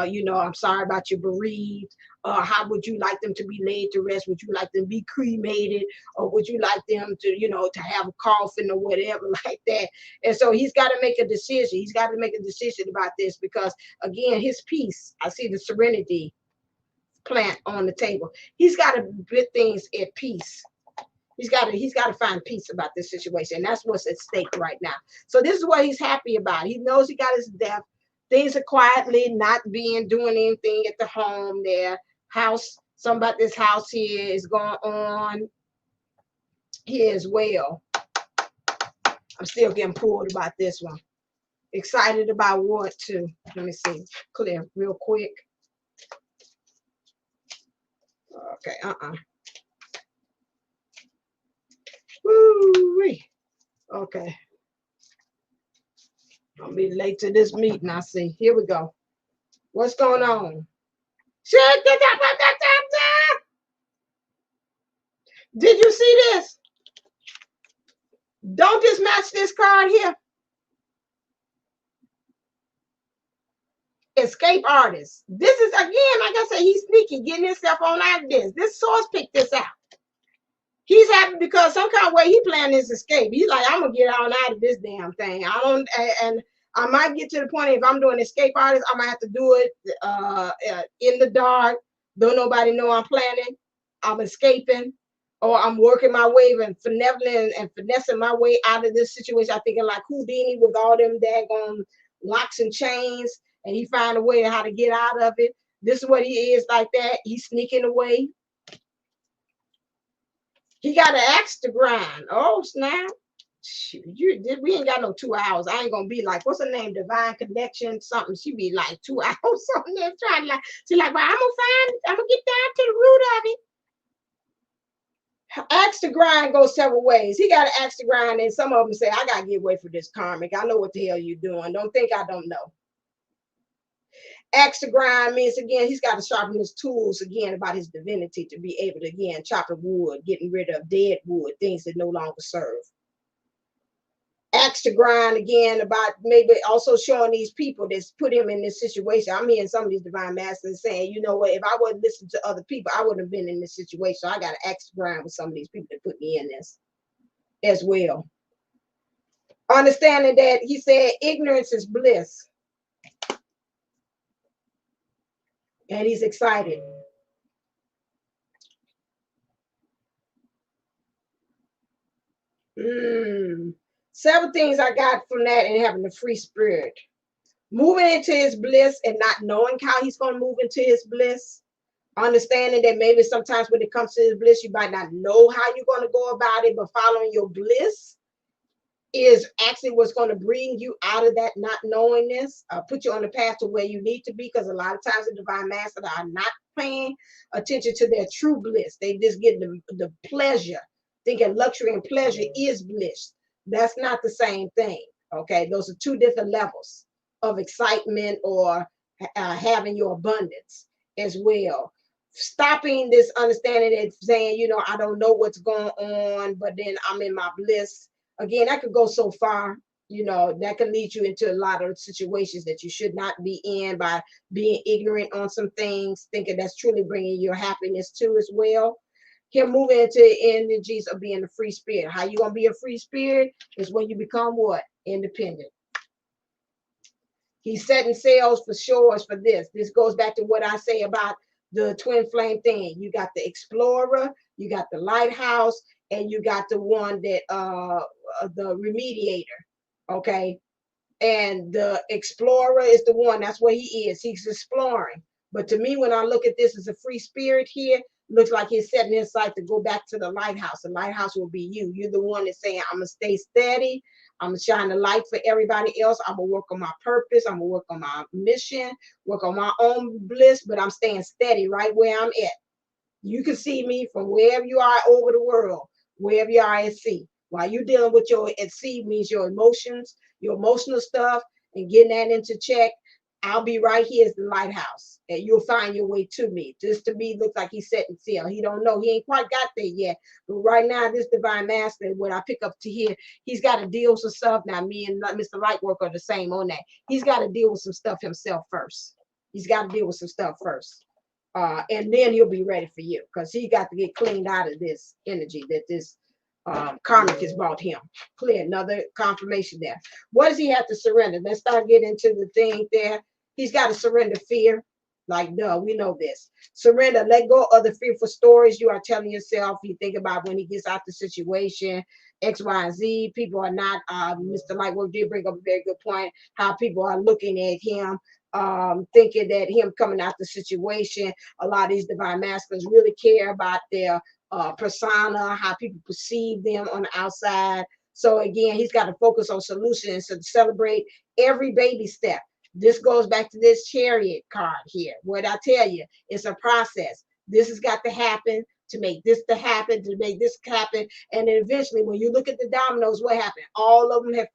you know, I'm sorry about your bereaved. How would you like them to be laid to rest? Would you like them to be cremated? Or would you like them to, you know, to have a coffin or whatever like that? And so he's got to make a decision. He's got to make a decision about this because, again, his peace, I see the serenity plant on the table. He's got to put things at peace. He's got to find peace about this situation. And that's what's at stake right now. So this is what he's happy about. He knows he got his death. Things are quietly not doing anything at the home there. House, something about this house here is going on here as well. I'm still getting pulled about this one. Excited about what too? Let me see. Clear real quick. Okay, Woo-wee. Okay. I'll be late to this meeting, I see. Here we go. What's going on? Did you see this? Don't just match this card here. Escape artist. This is, again, like I said, he's sneaky, getting himself on out of this. This source picked this out. He's happy because some kind of way he planned his escape. He's like, I'm gonna get on out of this damn thing. And I might get to the point if I'm doing escape artist, I might have to do it in the dark. Don't nobody know I'm planning. I'm escaping, or I'm working my way and finessing my way out of this situation. I'm thinking like Houdini with all them daggone locks and chains, and he find a way how to get out of it. This is what he is like that. He's sneaking away. He got an axe to grind. Oh, snap. Shoot, we ain't got no 2 hours. I ain't gonna be like, what's her name? Divine Connection, something. She be like 2 hours something there trying like, she's like, well, I'm gonna get down to the root of it. Axe to grind goes several ways. He got an axe to grind, and some of them say, I gotta get away from this karmic. I know what the hell you're doing. Don't think I don't know. Axe to grind means, again, he's got to sharpen his tools again about his divinity to be able to, again, chop wood, getting rid of dead wood, things that no longer serve. axe to grind again about maybe also showing these people that's put him in this situation. I'm hearing some of these divine masters saying, you know what, if I wouldn't listen to other people, I wouldn't have been in this situation. So I got to axe to grind with some of these people that put me in this as well. Understanding that he said ignorance is bliss. And he's excited. Several things I got from that and having the free spirit. Moving into his bliss and not knowing how he's going to move into his bliss. Understanding that maybe sometimes when it comes to his bliss, you might not know how you're going to go about it, but following your bliss is actually what's going to bring you out of that not knowingness, put you on the path to where you need to be. Because a lot of times the divine masters are not paying attention to their true bliss. They just get the pleasure, thinking luxury and pleasure is bliss. That's not the same thing. Okay, those are two different levels of excitement or having your abundance as well. Stopping this understanding that saying, you know, I don't know what's going on, but then I'm in my bliss. Again, that could go so far, you know, that can lead you into a lot of situations that you should not be in by being ignorant on some things, thinking that's truly bringing your happiness too as well. Him moving into energies of being a free spirit. How you gonna be a free spirit is when you become what? Independent. He's setting sails for shores for this. This goes back to what I say about the twin flame thing. You got the explorer, you got the lighthouse, and you got the one that the remediator. Okay. And the explorer is the one, that's where he is. He's exploring. But to me, when I look at this as a free spirit here, looks like he's setting his sight to go back to the lighthouse. The lighthouse will be you. You're the one that's saying, I'm going to stay steady. I'm going to shine the light for everybody else. I'm going to work on my purpose. I'm going to work on my mission, work on my own bliss, but I'm staying steady right where I'm at. You can see me from wherever you are over the world, wherever you are at sea. While you're dealing with your at sea means your emotions, your emotional stuff, and getting that into check, I'll be right here as the lighthouse, and you'll find your way to me. Just to me, looks like he's setting sail. He don't know. He ain't quite got there yet. But right now, this divine master, what I pick up to here, he's got to deal with some stuff. Now, me and Mr. Lightwork are the same on that. He's got to deal with some stuff himself first. He's got to deal with some stuff first. And then he'll be ready for you, because he got to get cleaned out of this energy that this karmic has brought him. Clear, another confirmation there. What does he have to surrender? Let's start getting into the thing there. He's got to surrender fear. Like, no, we know this. Surrender, let go of the fearful stories you are telling yourself. You think about when he gets out the situation, X, Y, and Z. People are not, Mr. Lightwork did bring up a very good point, how people are looking at him, thinking that him coming out the situation. A lot of these divine masters really care about their persona, how people perceive them on the outside. So again, he's got to focus on solutions to celebrate every baby step. This goes back to this chariot card here. What I tell you, it's a process. This has got to happen to make this to happen, to make this happen. And then eventually, when you look at the dominoes, what happened? All of them have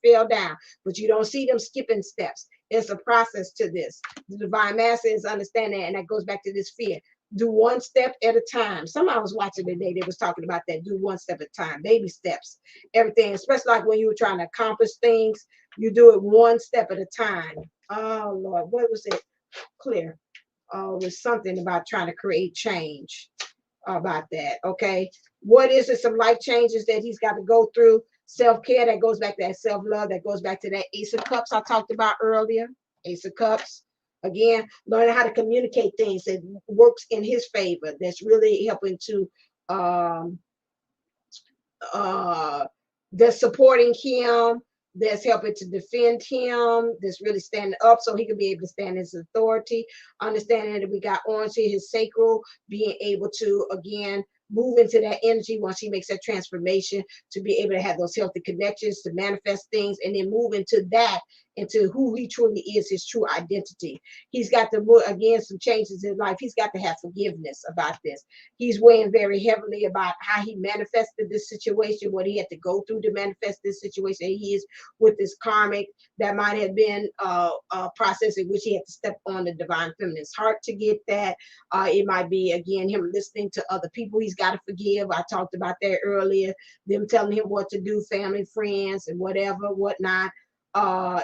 fell down, but you don't see them skipping steps. It's a process to this. The divine master is understanding, and that goes back to this fear. Do one step at a time. Somebody was watching today, they was talking about that. Do one step at a time, baby steps, everything, especially like when you were trying to accomplish things, you do it one step at a time. Oh Lord, what was it? Clear. Oh, it was something about trying to create change about that. Okay. What is it? Some life changes that he's got to go through. Self-care, that goes back to that self-love, that goes back to that Ace of Cups I talked about earlier. Ace of Cups. Again, learning how to communicate things that works in his favor. That's really helping to that's supporting him, that's helping to defend him, that's really standing up so he can be able to stand his authority. Understanding that we got orange here, his sacral, being able to, again, move into that energy once he makes that transformation, to be able to have those healthy connections, to manifest things, and then move into that, into who he truly is, his true identity. He's got to, again, some changes in life. He's got to have forgiveness about this. He's weighing very heavily about how he manifested this situation, what he had to go through to manifest this situation. He is with this karmic that might have been a process in which he had to step on the divine feminine's heart to get that. It might be, again, him listening to other people. He's got to forgive. I talked about that earlier. Them telling him what to do, family, friends, and whatever, whatnot.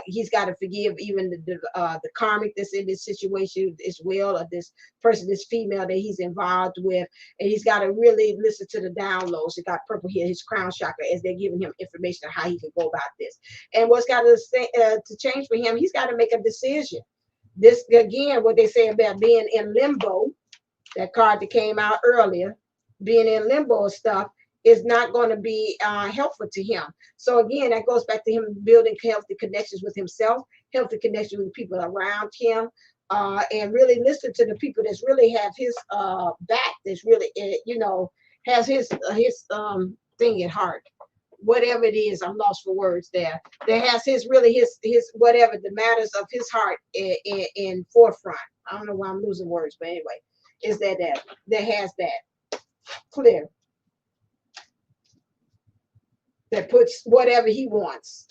He's got to forgive even the karmic that's in this situation as well, or this person, this female that he's involved with, and he's got to really listen to the downloads. He got purple here, his crown chakra, as they're giving him information on how he can go about this. And what's got to change for him, he's got to make a decision. This again, what they say about being in limbo, that card that came out earlier, being in limbo and stuff, is not going to be helpful to him. So again, that goes back to him building healthy connections with himself, healthy connections with people around him, and really listen to the people that's really have his back, that's really, has his thing at heart. Whatever it is, I'm lost for words there. That has his really his whatever the matters of his heart in forefront. I don't know why I'm losing words, but anyway, is that has that clear, that puts whatever he wants,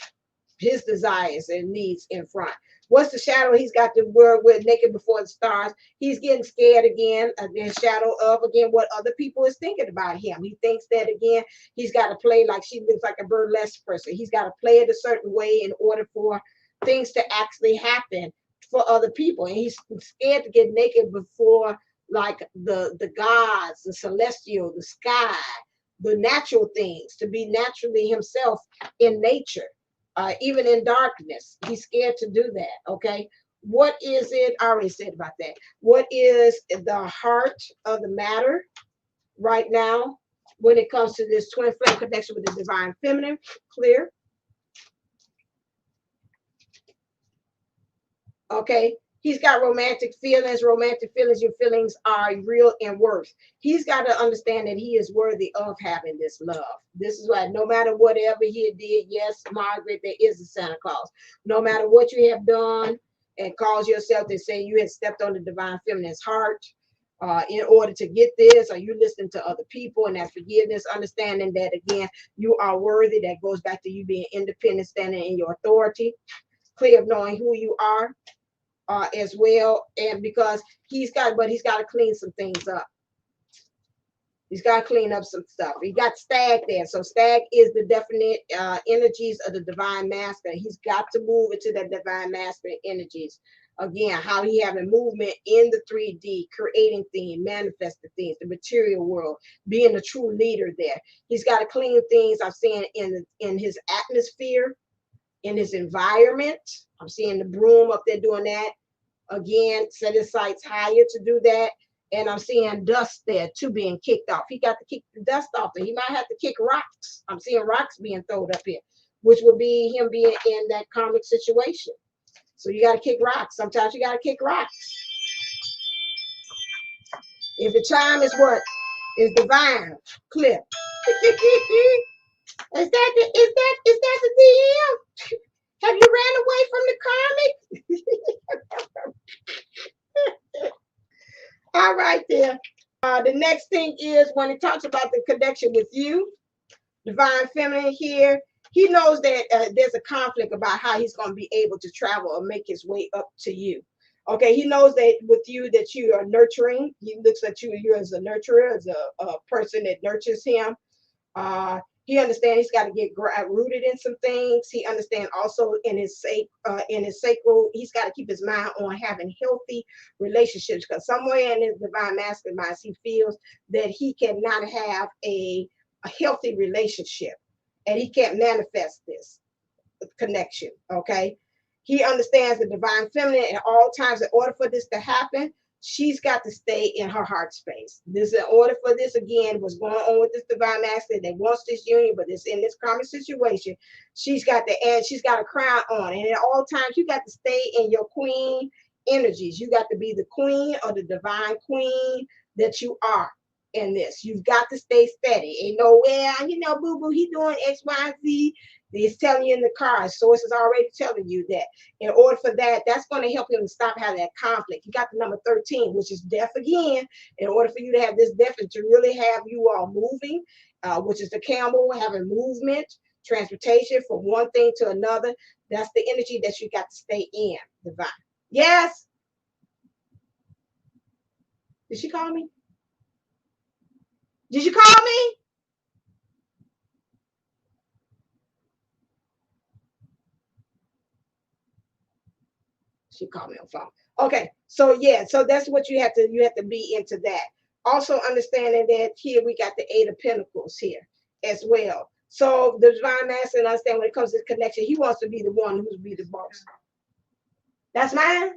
his desires and needs in front. What's the shadow he's got to work with? Naked before the stars. He's getting scared again. The shadow of, again, what other people is thinking about him. He thinks that, again, he's got to play like she looks like a burlesque person. He's got to play it a certain way in order for things to actually happen for other people. And he's scared to get naked before, like, the gods, the celestial, the sky, the natural things, to be naturally himself in nature. Even in darkness, he's scared to do that. Okay, what is it? I already said about that. What is the heart of the matter right now when it comes to this twin flame connection with the divine feminine? Clear. Okay, he's got romantic feelings. Romantic feelings, your feelings are real and worth. He's got to understand that he is worthy of having this love. This is why no matter whatever he did, yes, Margaret, there is a Santa Claus. No matter what you have done and cause yourself to say you had stepped on the divine feminine's heart in order to get this, or you listening to other people, and that forgiveness, understanding that, again, you are worthy. That goes back to you being independent, standing in your authority, clear of knowing who you are. As well, and because he's got to clean some things up. He's got to clean up some stuff. He got stag there, so stag is the definite energies of the divine masculine. He's got to move into that divine masculine energies. Again, how he having movement in the 3D, creating things, manifesting things, the material world, being a true leader there. He's got to clean things. I'm seeing in his atmosphere, in his environment. I'm seeing the broom up there doing that. Again, set his sights higher to do that. And I'm seeing dust there too being kicked off. He got to kick the dust off there. He might have to kick rocks. I'm seeing rocks being thrown up here, which would be him being in that karmic situation. So you got to kick rocks. Sometimes you got to kick rocks. If the chime is what? Is divine, clear. Is that the DM? Have you ran away from the karmic? All right there. The next thing is when it talks about the connection with you, divine feminine here, he knows that there's a conflict about how he's going to be able to travel or make his way up to you. Okay, he knows that with you that you are nurturing. He looks at you as a nurturer, as a person that nurtures him. He understands he's got to get rooted in some things. He understands also in his sacral, he's got to keep his mind on having healthy relationships, because somewhere in his divine masculine mind, he feels that he cannot have a healthy relationship, and he can't manifest this connection. Okay, he understands the divine feminine at all times. In order for this to happen, she's got to stay in her heart space. This, in order for this, again, what's going on with this divine masculine that wants this union, but it's in this karmic situation. She's got to, and she's got a crown on, and at all times you got to stay in your queen energies. You got to be the queen or the divine queen that you are in this. You've got to stay steady. Ain't no, well, boo boo, he doing X, Y, Z. He's telling you in the card. Source is already telling you that. In order for that, that's going to help him to stop having that conflict. You got the number 13, which is death again. In order for you to have this death and to really have you all moving, which is the camel, having movement, transportation from one thing to another, that's the energy that you got to stay in, divine. Yes. Did she call me? Did you call me? She called me on phone. Okay, so yeah, so that's what you have to be into that. Also understanding that here we got the Eight of Pentacles here as well. So the divine master and understand when it comes to connection, he wants to be the one who's be the boss. That's mine.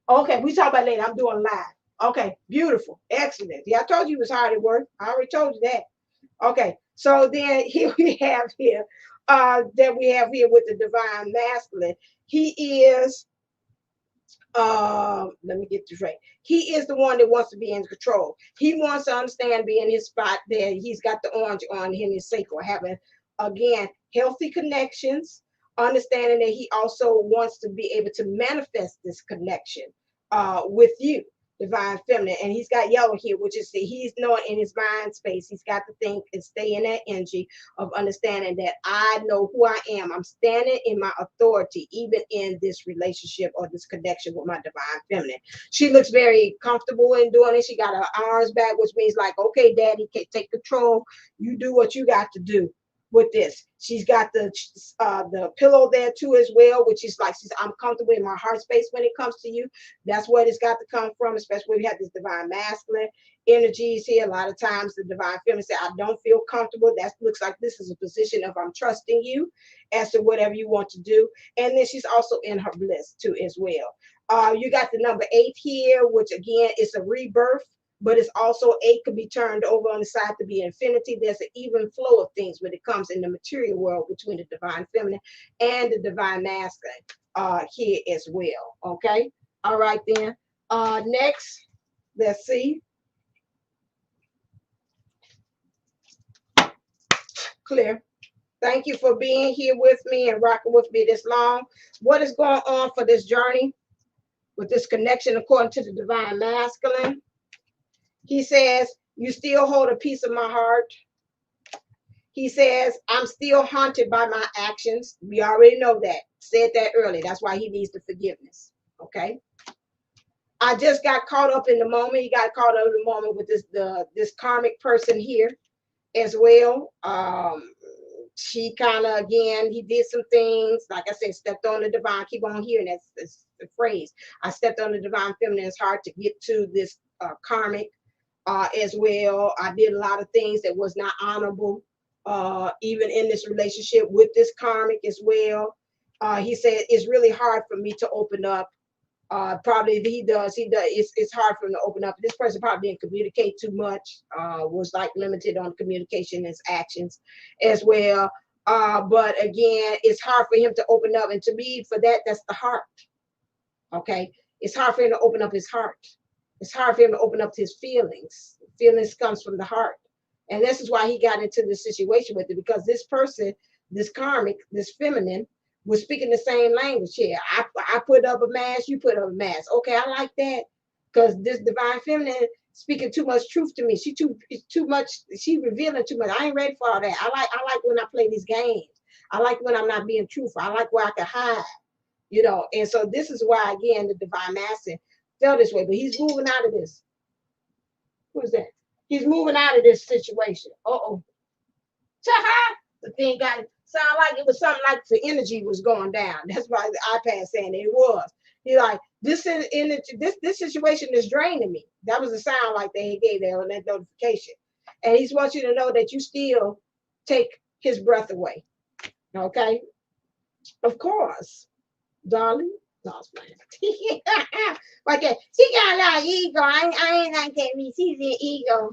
Okay, we talk about later. I'm doing live. Okay, beautiful, excellent. Yeah, I told you it was hard at work. I already told you that. Okay, so then here we have here that we have here with the divine masculine. He is let me get this right. He is the one that wants to be in control. He wants to understand being his spot there. He's got the orange on in his sacral, having again healthy connections, understanding that he also wants to be able to manifest this connection with you, divine feminine. And he's got yellow here, which is he's knowing in his mind space. He's got to think and stay in that energy of understanding that I know who I am. I'm standing in my authority, even in this relationship or this connection with my divine feminine. She looks very comfortable in doing it. She got her arms back, which means like, okay, daddy, can take control. You do what you got to do with this. She's got the pillow there too as well, which is like I'm comfortable in my heart space when it comes to you. That's what it's got to come from, especially when we have this divine masculine energies here. A lot of times the divine feminine say, I don't feel comfortable. That looks like this is a position of I'm trusting you as to whatever you want to do. And then she's also in her bliss too as well. You got the number 8 here, which again is a rebirth, but it's also 8 could be turned over on the side to be infinity. There's an even flow of things when it comes in the material world between the divine feminine and the divine masculine here as well. Okay. All right then. Next, let's see. Clear. Thank you for being here with me and rocking with me this long. What is going on for this journey with this connection according to the divine masculine? He says, you still hold a piece of my heart. He says, I'm still haunted by my actions. We already know that. Said that earlier. That's why he needs the forgiveness. Okay. I just got caught up in the moment. He got caught up in the moment with this karmic person here as well. She kind of again, he did some things, like I said, stepped on the divine. Keep on hearing that's the phrase. I stepped on the divine feminine. It's hard to get to this karmic as well. I did a lot of things that was not honorable, even in this relationship with this karmic as well. He said it's really hard for me to open up. Probably he does. It's hard for him to open up. This person probably didn't communicate too much. Was like limited on communication and actions as well. But again, it's hard for him to open up. And to me, for that, that's the heart. Okay, it's hard for him to open up his heart. It's hard for him to open up his feelings. Feelings comes from the heart, and this is why he got into this situation with it, because this person, this karmic, this feminine, was speaking the same language here. I put up a mask, you put up a mask. Okay, I like that, because this divine feminine speaking too much truth to me. It's too much. She revealing too much. I ain't ready for all that. I like when I play these games. I like when I'm not being truthful. I like where I can hide. And so this is why again the divine master felt this way, but he's moving out of this. Who's that? He's moving out of this situation. Uh-oh. Ta-ha! The thing got it. Sound like it was something like the energy was going down. That's why the iPad saying it was. He like, this is energy, this situation is draining me. That was the sound like they gave there on that notification. And he wants you to know that you still take his breath away. Okay? Of course. Darling. No, it's fine. Like that. She got a lot of ego. I ain't like that. She's an ego.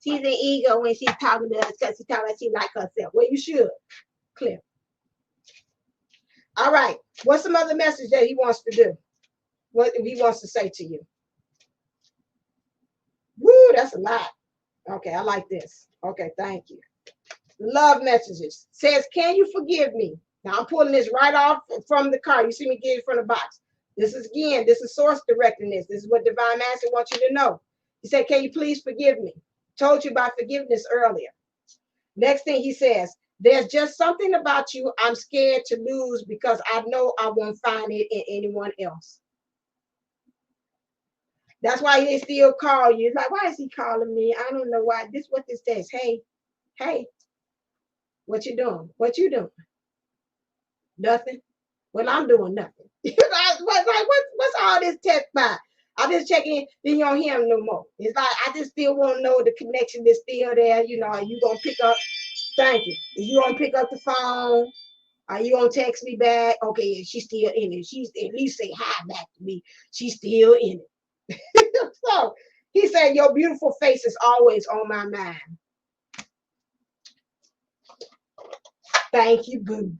She's an ego when she's talking to us because she talking about she like herself. Well, you should. Clear. All right. What's some other message that he wants to do? What he wants to say to you? Woo, that's a lot. Okay, I like this. Okay, thank you. Love messages. Says, can you forgive me? Now I'm pulling this right off from the card. You see me get it from the box. This is source directing this. This is what Divine Master wants you to know. He said, can you please forgive me? Told you about forgiveness earlier. Next thing he says, there's just something about you I'm scared to lose because I know I won't find it in anyone else. That's why they still call you. It's like, why is he calling me? I don't know why. What this says. Hey, hey, what you doing? What you doing? Nothing. Well, I'm doing nothing. What's all this text by? I just check in, then you don't hear him no more. It's like I just still want to know the connection is still there. You know, are you gonna pick up? Thank you. Is you gonna pick up the phone? Are you gonna text me back? Okay, she's still in it. She's at least say hi back to me. She's still in it. So he said, your beautiful face is always on my mind. Thank you, boo.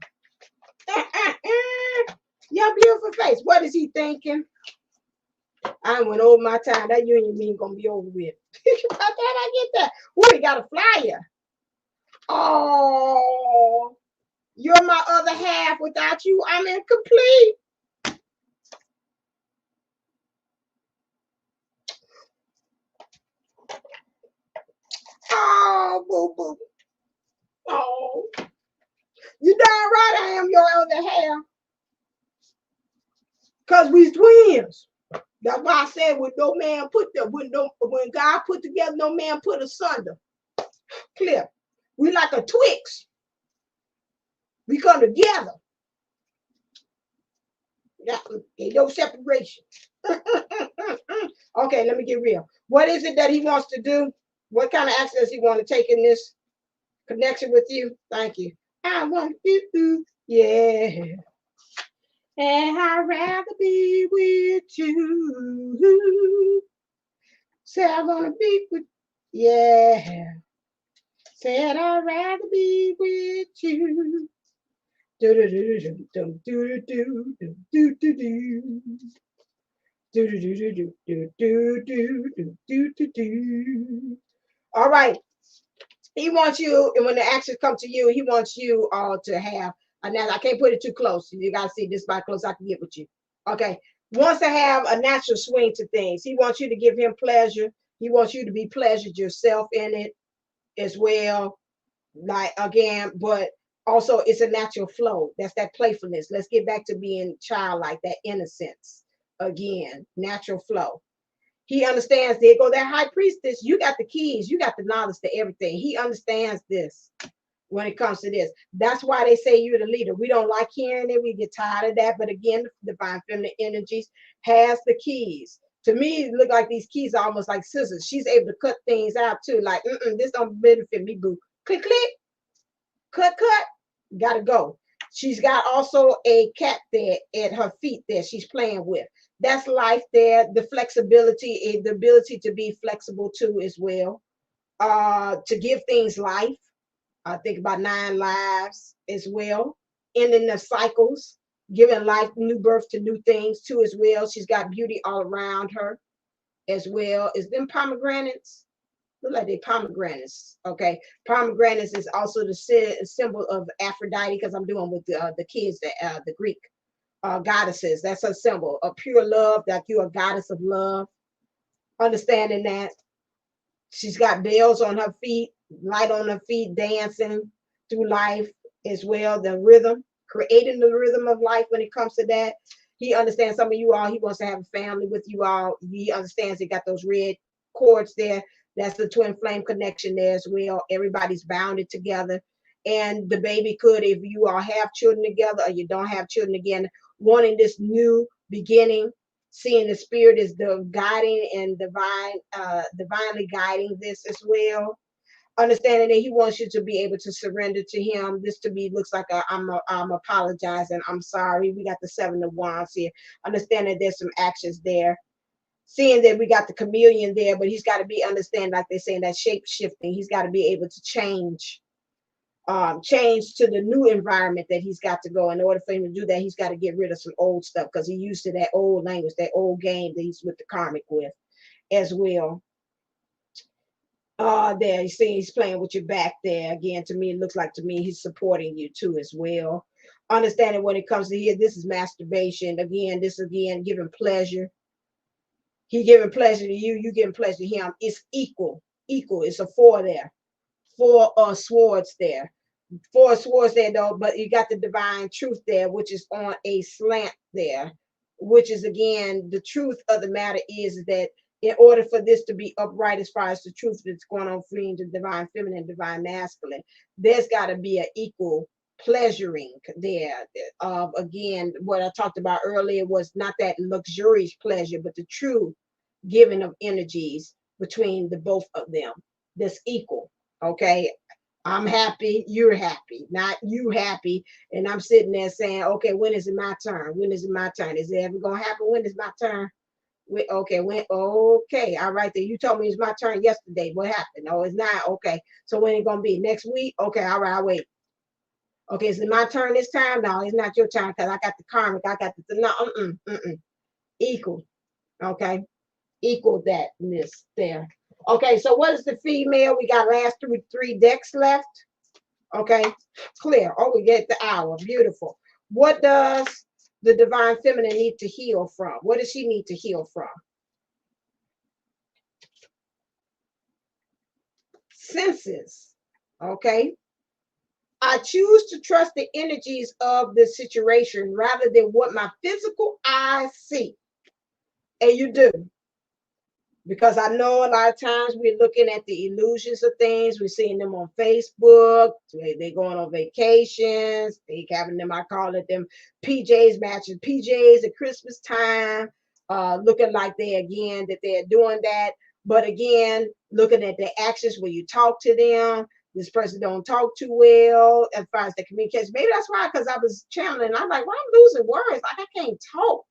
Your beautiful face. What is he thinking? I went over my time. That union meeting gonna be over with. By the time I get that, we got a flyer. Oh, you're my other half. Without you, I'm incomplete. Oh, boo boo. Oh, you darn right I am your other half. Cause we twins. That's why I said when no man put the when God put together, no man put asunder. Clear. We like a Twix. We come together. Ain't no separation. Okay, let me get real. What is it that he wants to do? What kind of action does he want to take in this connection with you? Thank you. I want you. Yeah. And I'd rather be with you. Say I want to be with. Yeah. Said I'd rather be with you. Do do do do do do do do do do do. Do do do do do do do do do do do. All right. He wants you, and when the actions come to you, he wants you all to have. And now I can't put it too close. You gotta see this by close I can get with you. Okay. Wants to have a natural swing to things. He wants you to give him pleasure. He wants you to be pleasured yourself in it as well. Like again, but also it's a natural flow. That's that playfulness. Let's get back to being childlike, that innocence. Again, natural flow. He understands. There go that high priestess. You got the keys. You got the knowledge to everything. He understands this when it comes to this. That's why they say you're the leader. We don't like hearing it. We get tired of that. But again, the divine feminine energies has the keys. To me, it look like these keys are almost like scissors. She's able to cut things out too. Like, this don't benefit me, boo. Click, click, cut, cut. Gotta go. She's got also a cat there at her feet there she's playing with. That's life there. The flexibility, the ability to be flexible too as well. To give things life. I think about 9 lives as well. Ending the cycles, giving life, new birth to new things too as well. She's got beauty all around her as well. Is them pomegranates? Look like they pomegranates. Okay, pomegranates is also the symbol of Aphrodite because I'm doing with the kids the Greek goddesses. That's a symbol of pure love. That you're a goddess of love. Understanding that she's got bells on her feet, light on her feet, dancing through life as well. The rhythm, creating the rhythm of life when it comes to that. He understands some of you all. He wants to have a family with you all. He understands he got those red cords there. That's the twin flame connection there as well. Everybody's bounded together. And the baby could, if you all have children together or you don't have children again, wanting this new beginning, seeing the spirit is the guiding and divinely guiding this as well. Understanding that he wants you to be able to surrender to him. This to me looks like I'm apologizing. I'm sorry. We got the 7 of Wands here. Understanding there's some actions there. Seeing that we got the chameleon there, but he's got to be understand, like they're saying, that shape shifting. He's got to be able to change to the new environment that he's got to go. In order for him to do that, he's got to get rid of some old stuff because he's used to that old language, that old game that he's with the karmic with as well. There you see he's playing with your back there again. To me, it looks like to me he's supporting you too as well. Understanding when it comes to here, this is masturbation again. This again giving pleasure. He giving pleasure to you, you giving pleasure to him. It's equal. It's a 4 there. 4 swords there. 4 swords there though, but you got the divine truth there, which is on a slant there, which is again the truth of the matter is that in order for this to be upright as far as the truth that's going on fleeing to divine feminine, divine masculine, there's got to be an equal pleasuring there. Again, what I talked about earlier was not that luxurious pleasure, but the true giving of energies between the both of them that's equal. Okay. I'm happy, you're happy, not you happy. And I'm sitting there saying, okay, when is it my turn? When is it my turn? Is it ever going to happen? When is my turn? Okay, okay, all right. Then you told me it's my turn yesterday. What happened? Oh, it's not. Okay, so when it gonna be next week? Okay, all right, I'll wait. Okay, is it my turn this time? No, it's not your turn because I got the karmic. I got the no. Equal. Okay, equal thatness there. Okay, so what is the female? We got last three decks left. Okay, clear. Oh, we get the hour. Beautiful. What does the divine feminine need to heal from? What does she need to heal from? Senses. Okay. I choose to trust the energies of the situation rather than what my physical eyes see. And you do. Because I know a lot of times we're looking at the illusions of things. We're seeing them on Facebook. They're going on vacations. They having them, I call it them PJs, matching PJs at Christmas time, looking like that they're doing that. But again, looking at their actions when you talk to them, this person don't talk too well as far as the communication. Maybe that's why, because I was channeling. I'm like, well, I'm losing words. Like I can't talk.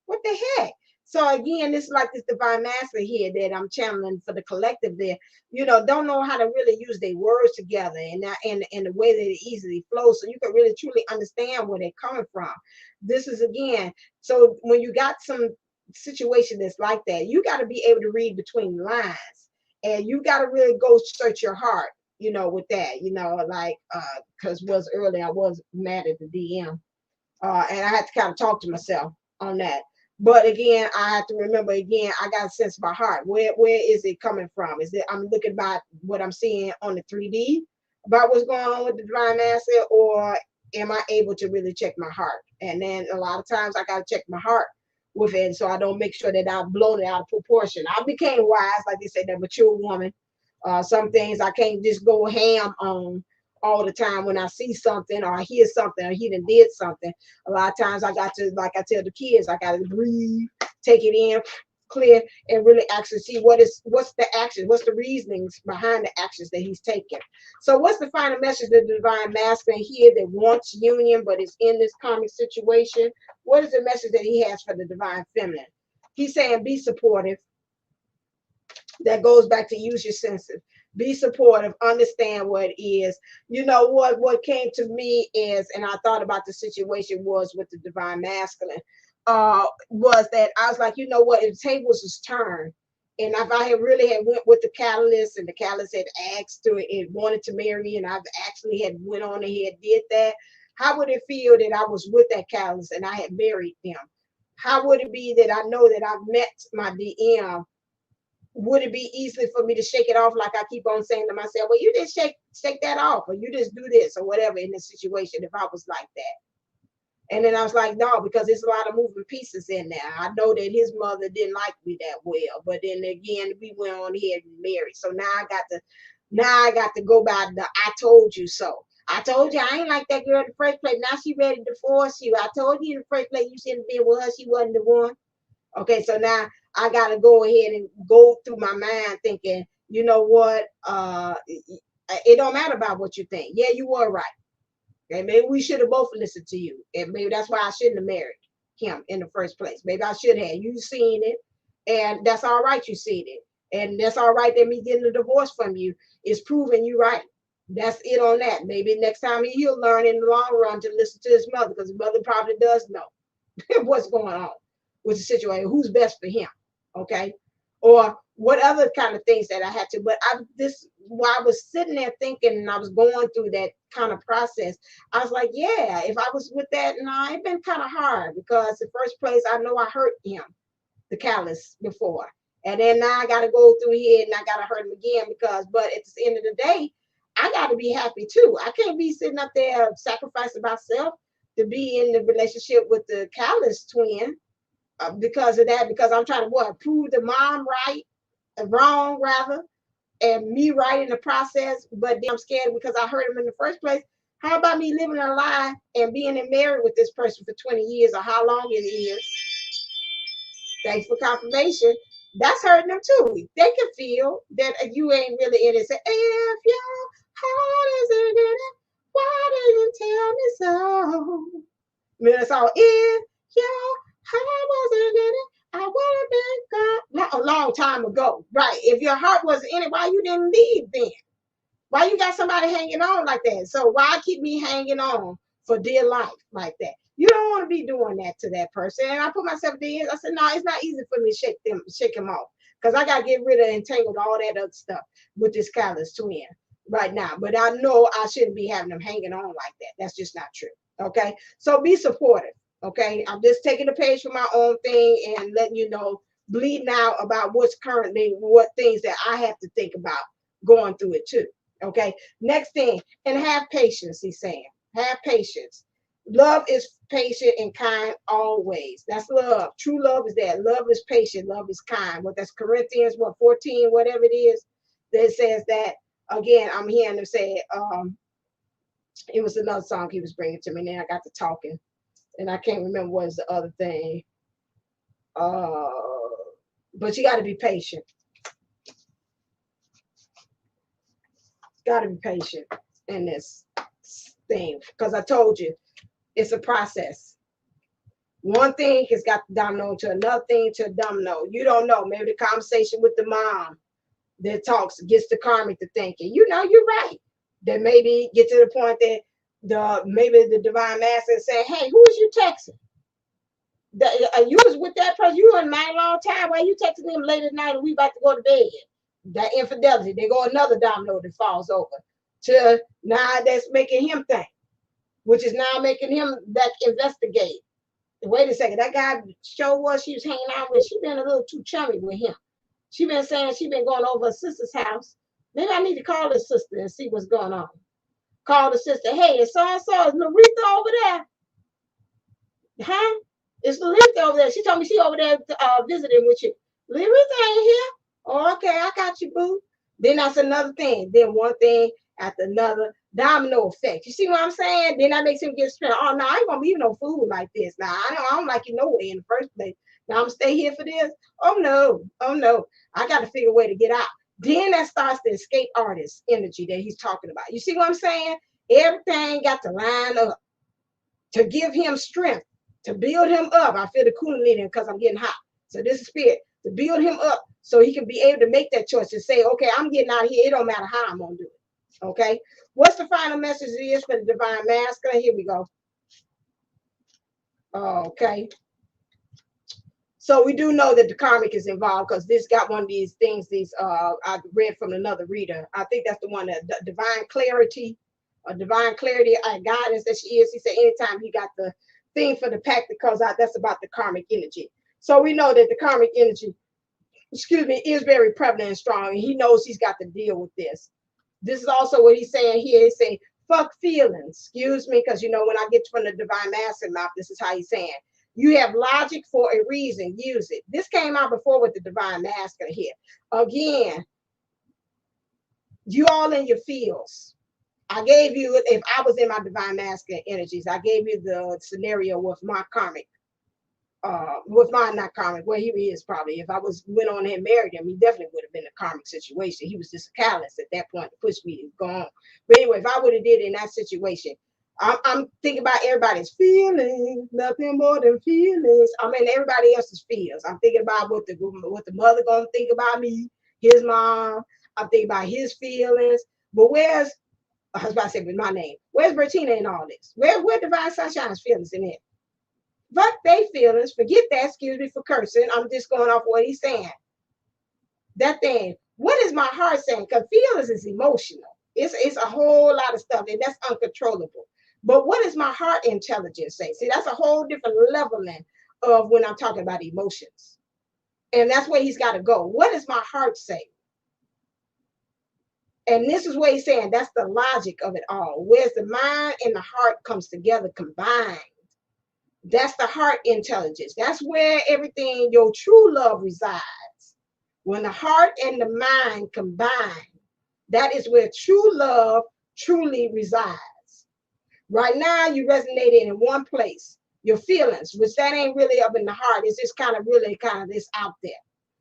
What the heck? So again, this is like this divine master here that I'm channeling for the collective there. Don't know how to really use their words together and in the way that it easily flows, so you can really truly understand where they're coming from. This is again, so when you got some situation that's like that, you got to be able to read between the lines, and you got to really go search your heart. With that, like because was earlier I was mad at the DM, and I had to kind of talk to myself on that. But again, I have to remember again, I got a sense of my heart. Where is it coming from? Is it I'm looking about what I'm seeing on the 3D about what's going on with the divine master, or am I able to really check my heart? And then a lot of times I gotta check my heart with it so I don't make sure that I've blown it out of proportion. I became wise, like they said, that mature woman. Some things I can't just go ham on all the time when I see something or I hear something or he done did something. A lot of times I got to, like I tell the kids, I got to breathe, take it in, clear, and really actually see what's the action, what's the reasonings behind the actions that he's taking. So what's the final message of the divine masculine here that wants union but is in this karmic situation? What is the message that he has for the divine feminine? He's saying be supportive. That goes back to use your senses, be supportive, understand what it is. What came to me is, and I thought about the situation was with the divine masculine, was that I was like, you know what, if the tables was turned, and if I had really had went with the catalyst and the catalyst had asked to it wanted to marry me, and I've actually had went on ahead did that, how would it feel that I was with that catalyst and I had married them? How would it be that I know that I've met my DM? Would it be easy for me to shake it off, like I keep on saying to myself, well, you just shake that off, or you just do this or whatever in this situation if I was like that? And then I was like, no, because there's a lot of moving pieces in there. I know that his mother didn't like me that well, but then again, we went on here and married. So now I got to go by the I told you so. I told you I ain't like that girl in the first place. Now she ready to divorce you. I told you in the first place you shouldn't be with her. She wasn't the one. Okay, so now I got to go ahead and go through my mind thinking, you know what? It don't matter about what you think. Yeah, you were right. Okay, maybe we should have both listened to you. And maybe that's why I shouldn't have married him in the first place. Maybe I should have. You seen it, and that's all right. You seen it, and that's all right that me getting a divorce from you is proving you right. That's it on that. Maybe next time he'll learn in the long run to listen to his mother, because his mother probably does know what's going on with the situation, who's best for him, okay? Or what other kind of things that I had to, but while I was sitting there thinking and I was going through that kind of process, I was like, yeah, if I was with that, no, it been kind of hard, because the first place I know I hurt him, the callous before. And then now I got to go through here and I got to hurt him again but at the end of the day, I got to be happy too. I can't be sitting up there sacrificing myself to be in the relationship with the callous twin. because of that, because I'm trying to what, prove the mom right, wrong rather, and me right in the process. But then I'm scared because I hurt him in the first place. How about me living a lie and being married with this person for 20 years or how long it is? Thanks for confirmation. That's hurting them too. They can feel that you ain't really in it. Say, if your heart isn't in it, why didn't you tell me so? I mean, that's all. If your heart wasn't in it, I would have been gone a long time ago. Right. If your heart wasn't in it, why you didn't leave then? Why you got somebody hanging on like that? So why keep me hanging on for dear life like that? You don't want to be doing that to that person. And I put myself there. I said, no, it's not easy for me to shake them off. Because I gotta get rid of entangled all that other stuff with this callous twin right now. But I know I shouldn't be having them hanging on like that. That's just not true. Okay. So be supportive. Okay. I'm just taking the page for my own thing and letting you know, bleeding out about what's currently what things that I have to think about going through it too. Okay. Next thing, and have patience, he's saying. Have patience. Love is patient and kind always. That's love. True love is that. Love is patient. Love is kind. What that's Corinthians, what, 14, whatever it is, that says that. Again, I'm hearing them say, it was another song he was bringing to me. Then I got to talking, and I can't remember what was the other thing. Uh, but you got to be patient. Got to be patient in this thing because I told you it's a process. One thing has got the domino to another thing to a domino. You don't know. Maybe the conversation with the mom that talks gets the karmic to thinking, you know, you're right. That maybe get to the point that maybe the divine master is saying, hey, who is you texting? You was with that person, you in my long time. Why you texting him late at night and we about to go to bed? That infidelity, they go another domino that falls over to now that's making him think, which is now making him back investigate. Wait a second, that guy show was she was hanging out with, she been a little too chummy with him. She been saying she been going over her sister's house. Maybe I need to call her sister and see what's going on. Call the sister, hey, is so-and-so, is Larissa over there? Huh? It's Larissa over there. She told me she over there visiting with you. Larissa ain't here. Oh, okay, I got you, boo. Then that's another thing. Then one thing after another, domino effect. You see what I'm saying? Then that makes him get stressed. Oh, no, I ain't gonna be no fool like this. Now I don't like you no way in the first place. Now I'm gonna stay here for this. Oh no. I got to figure a way to get out. Then that starts the escape artist energy that he's talking about. You see what I'm saying? Everything got to line up to give him strength, to build him up. I feel the kundalini because I'm getting hot. So this is spirit to build him up so he can be able to make that choice to say, okay, I'm getting out of here. It don't matter how I'm gonna do it. Okay. What's the final message is for the divine masculine? Here we go. Okay. So we do know that the karmic is involved because this got one of these things. I read from another reader. I think that's the one that divine clarity, guidance that she is. He said anytime he got the thing for the pack that comes out, that's about the karmic energy. So we know that the karmic energy, is very prevalent and strong, and he knows he's got to deal with this. This is also what he's saying here. He's saying, fuck feelings. Excuse me, because when I get from the divine master mouth, this is how he's saying. You have logic for a reason. Use it. This came out before with the divine master here. Again, you all in your fields. I gave you, if I was in my divine masculine energies, I gave you the scenario with my karmic. With my not karmic, where he is probably. If I went on and married him, he definitely would have been a karmic situation. He was just a callous at that point to push me to go on. But anyway, if I would have did it in that situation, I'm thinking about everybody's feelings, nothing more than feelings. I mean, everybody else's feels. I'm thinking about what the mother gonna think about me, his mom. I'm thinking about his feelings. But I was about to say with my name, where's Bertina in all this? Where Divine Sunshine's feelings in it? But they feelings, forget that, excuse me for cursing. I'm just going off what he's saying. That thing, what is my heart saying? Because feelings is emotional. It's a whole lot of stuff, and that's uncontrollable. But what does my heart intelligence say? See, that's a whole different leveling of when I'm talking about emotions. And that's where he's got to go. What does my heart say? And this is what he's saying. That's the logic of it all. Where's the mind and the heart comes together combined. That's the heart intelligence. That's where everything, your true love resides. When the heart and the mind combine, that is where true love truly resides. Right now, you resonated in one place, your feelings, which that ain't really up in the heart. It's just kind of really kind of this out there.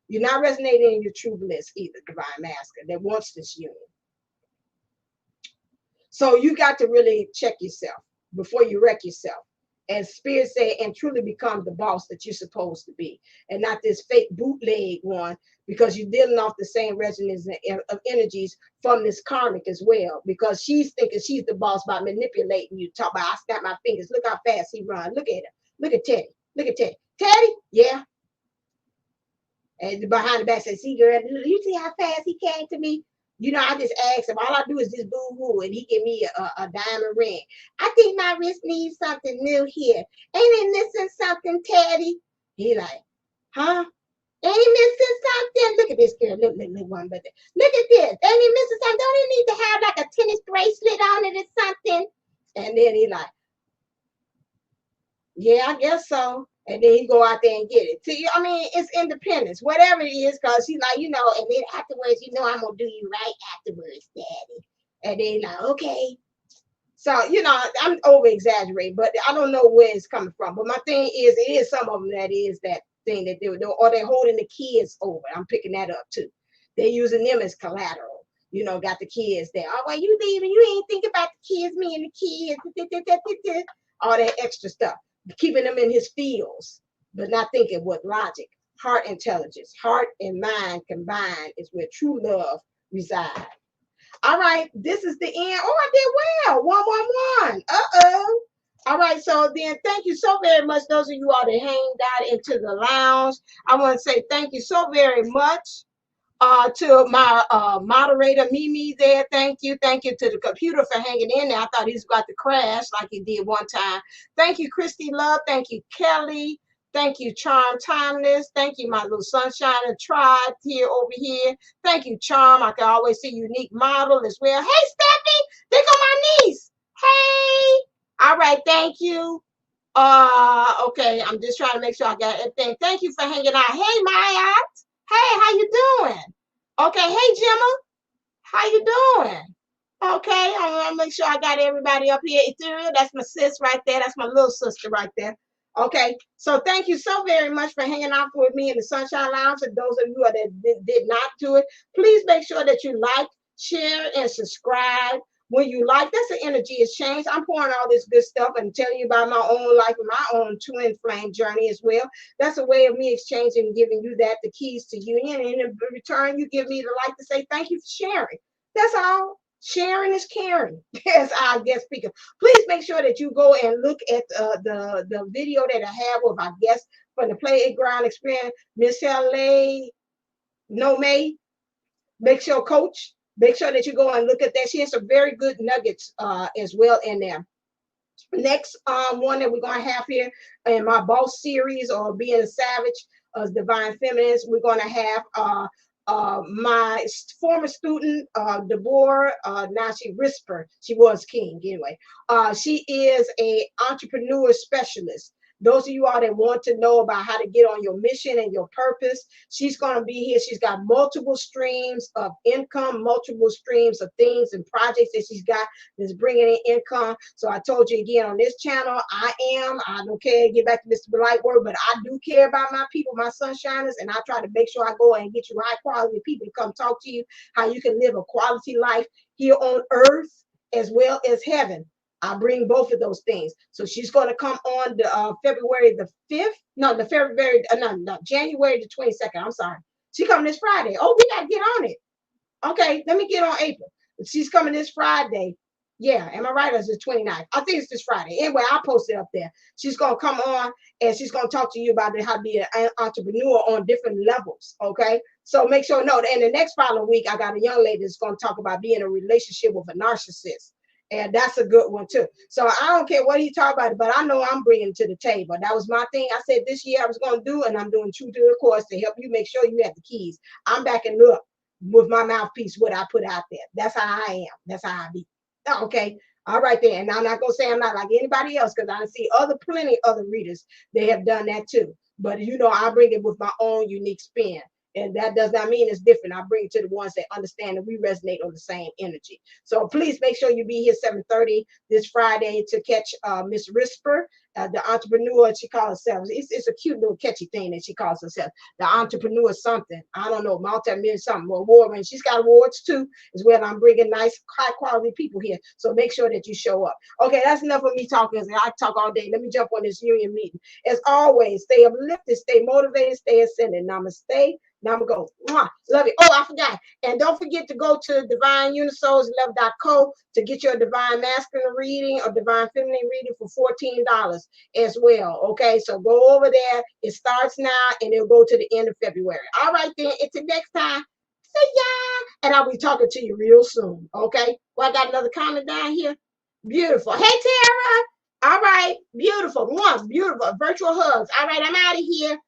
You're not resonating in your true bliss either, divine master, that wants this union. So you got to really check yourself before you wreck yourself. As Spirit said, and truly become the boss that you're supposed to be, and not this fake bootleg one, because you're dealing off the same resonance of energies from this karmic as well. Because she's thinking she's the boss by manipulating you. Talk about I snap my fingers. Look how fast he runs. Look at him. Look at Teddy. Look at Teddy. Teddy, yeah. And behind the back says, see, girl, you see how fast he came to me? You know, I just ask him. All I do is just boo-hoo, and he give me a diamond ring. I think my wrist needs something new here. Ain't it missing something, Teddy? He like, huh? Ain't he missing something? Look at this girl. Look, one but look at this. Ain't he missing something? Don't he need to have like a tennis bracelet on it or something? And then he like, yeah, I guess so. And then he go out there and get it. See, I mean, it's independence, whatever it is, because he's like, you know, and then afterwards, you know, I'm gonna do you right afterwards, Daddy. And then like, okay. So, you know, I'm over exaggerating, but I don't know where it's coming from. But my thing is, it is some of them that is that thing that they or they're holding the kids over. I'm picking that up too. They're using them as collateral. You know, got the kids there. Oh, well, you leaving? You ain't think about the kids, me and the kids. All that extra stuff, keeping them in his fields, but not thinking with logic. Heart intelligence, heart and mind combined is where true love resides. All right, this is the end. Oh, I did well. 111. Uh-oh. All right, so then thank you so very much. Those of you all that hanged out into the lounge. I want to say thank you so very much to my moderator Mimi there. Thank you. Thank you to the computer for hanging in there. I thought he was about to crash like he did one time. Thank you, Christy Love. Thank you, Kelly. Thank you, Charm Timeless. Thank you, my little sunshine and tribe here over here. Thank you, Charm. I can always see Unique Model as well. Hey, Stephanie, there go my niece. Hey. All right, thank you. Okay, I'm just trying to make sure I got everything. Thank you for hanging out. Hey, Maya. Hey, how you doing? Okay, hey, Gemma. How you doing? Okay, I want to make sure I got everybody up here. Ethereal, that's my sis right there. That's my little sister right there. Okay, so thank you so very much for hanging out with me in the Sunshine Lounge. And those of you that did not do it, please make sure that you like, share, and subscribe. When you like, that's an energy exchange. I'm pouring all this good stuff and telling you about my own life and my own twin flame journey as well. That's a way of me exchanging and giving you that, the keys to union. And in return, you give me the like to say thank you for sharing. That's all. Sharing is caring, as our guest speaker. Please make sure that you go and look at the video that I have with our guest from the Playground Experience, Miss L.A. Nome. Make sure, Coach. Make sure that you go and look at that. She has some very good nuggets as well in there. Next one that we're going to have here in my boss series, or being a savage as divine feminines, we're going to have my former student Deborah. Now she Whisper. She was king anyway. She is a entrepreneur specialist. Those of you all that want to know about how to get on your mission and your purpose, she's going to be here. She's got multiple streams of income, multiple streams of things and projects that she's got that's bringing in income. So I told you again on this channel, I don't care, get back to Mr. Lightword, but I do care about my people, my sunshiners, and I try to make sure I go and get you high quality people to come talk to you how you can live a quality life here on earth as well as heaven. I bring both of those things. So she's going to come on the February the 5th. No, the February, no, January the 22nd. I'm sorry. She coming this Friday. Oh, we got to get on it. Okay, let me get on April. She's coming this Friday. Yeah, am I right? Or is it 29th? I think it's this Friday. Anyway, I'll post it up there. She's going to come on and she's going to talk to you about how to be an entrepreneur on different levels. Okay, so make sure, no, and the next following week, I got a young lady that's going to talk about being in a relationship with a narcissist. And that's a good one too. So I don't care what he talk about, but I know I'm bringing to the table. That was my thing. I said this year I was going to do, and I'm doing true to the course to help you make sure you have the keys. I'm backing up with my mouthpiece what I put out there. That's how I am. That's how I be. Okay. All right then. And I'm not gonna say I'm not like anybody else because I see plenty other readers. They have done that too. But I bring it with my own unique spin. And that does not mean it's different. I bring it to the ones that understand that we resonate on the same energy. So please make sure you be here 7:30 this Friday to catch Miss Risper, the entrepreneur. She calls herself. It's a cute little catchy thing that she calls herself. The entrepreneur something. I don't know, multi-million something. Award winning. She's got awards too as well. I'm bringing nice, high quality people here. So make sure that you show up. Okay, that's enough of me talking. I talk all day. Let me jump on this union meeting. As always, stay uplifted, stay motivated, stay ascended. Namaste. Now I'm going to go. Mwah, love you. Oh, I forgot. And don't forget to go to divineunisouls.love.co to get your divine masculine reading or divine feminine reading for $14 as well. Okay, so go over there. It starts now and it'll go to the end of February. All right, then. Until next time. See ya. And I'll be talking to you real soon. Okay. Well, I got another comment down here. Beautiful. Hey, Tara. All right. Beautiful. One. Beautiful. Virtual hugs. All right. I'm out of here.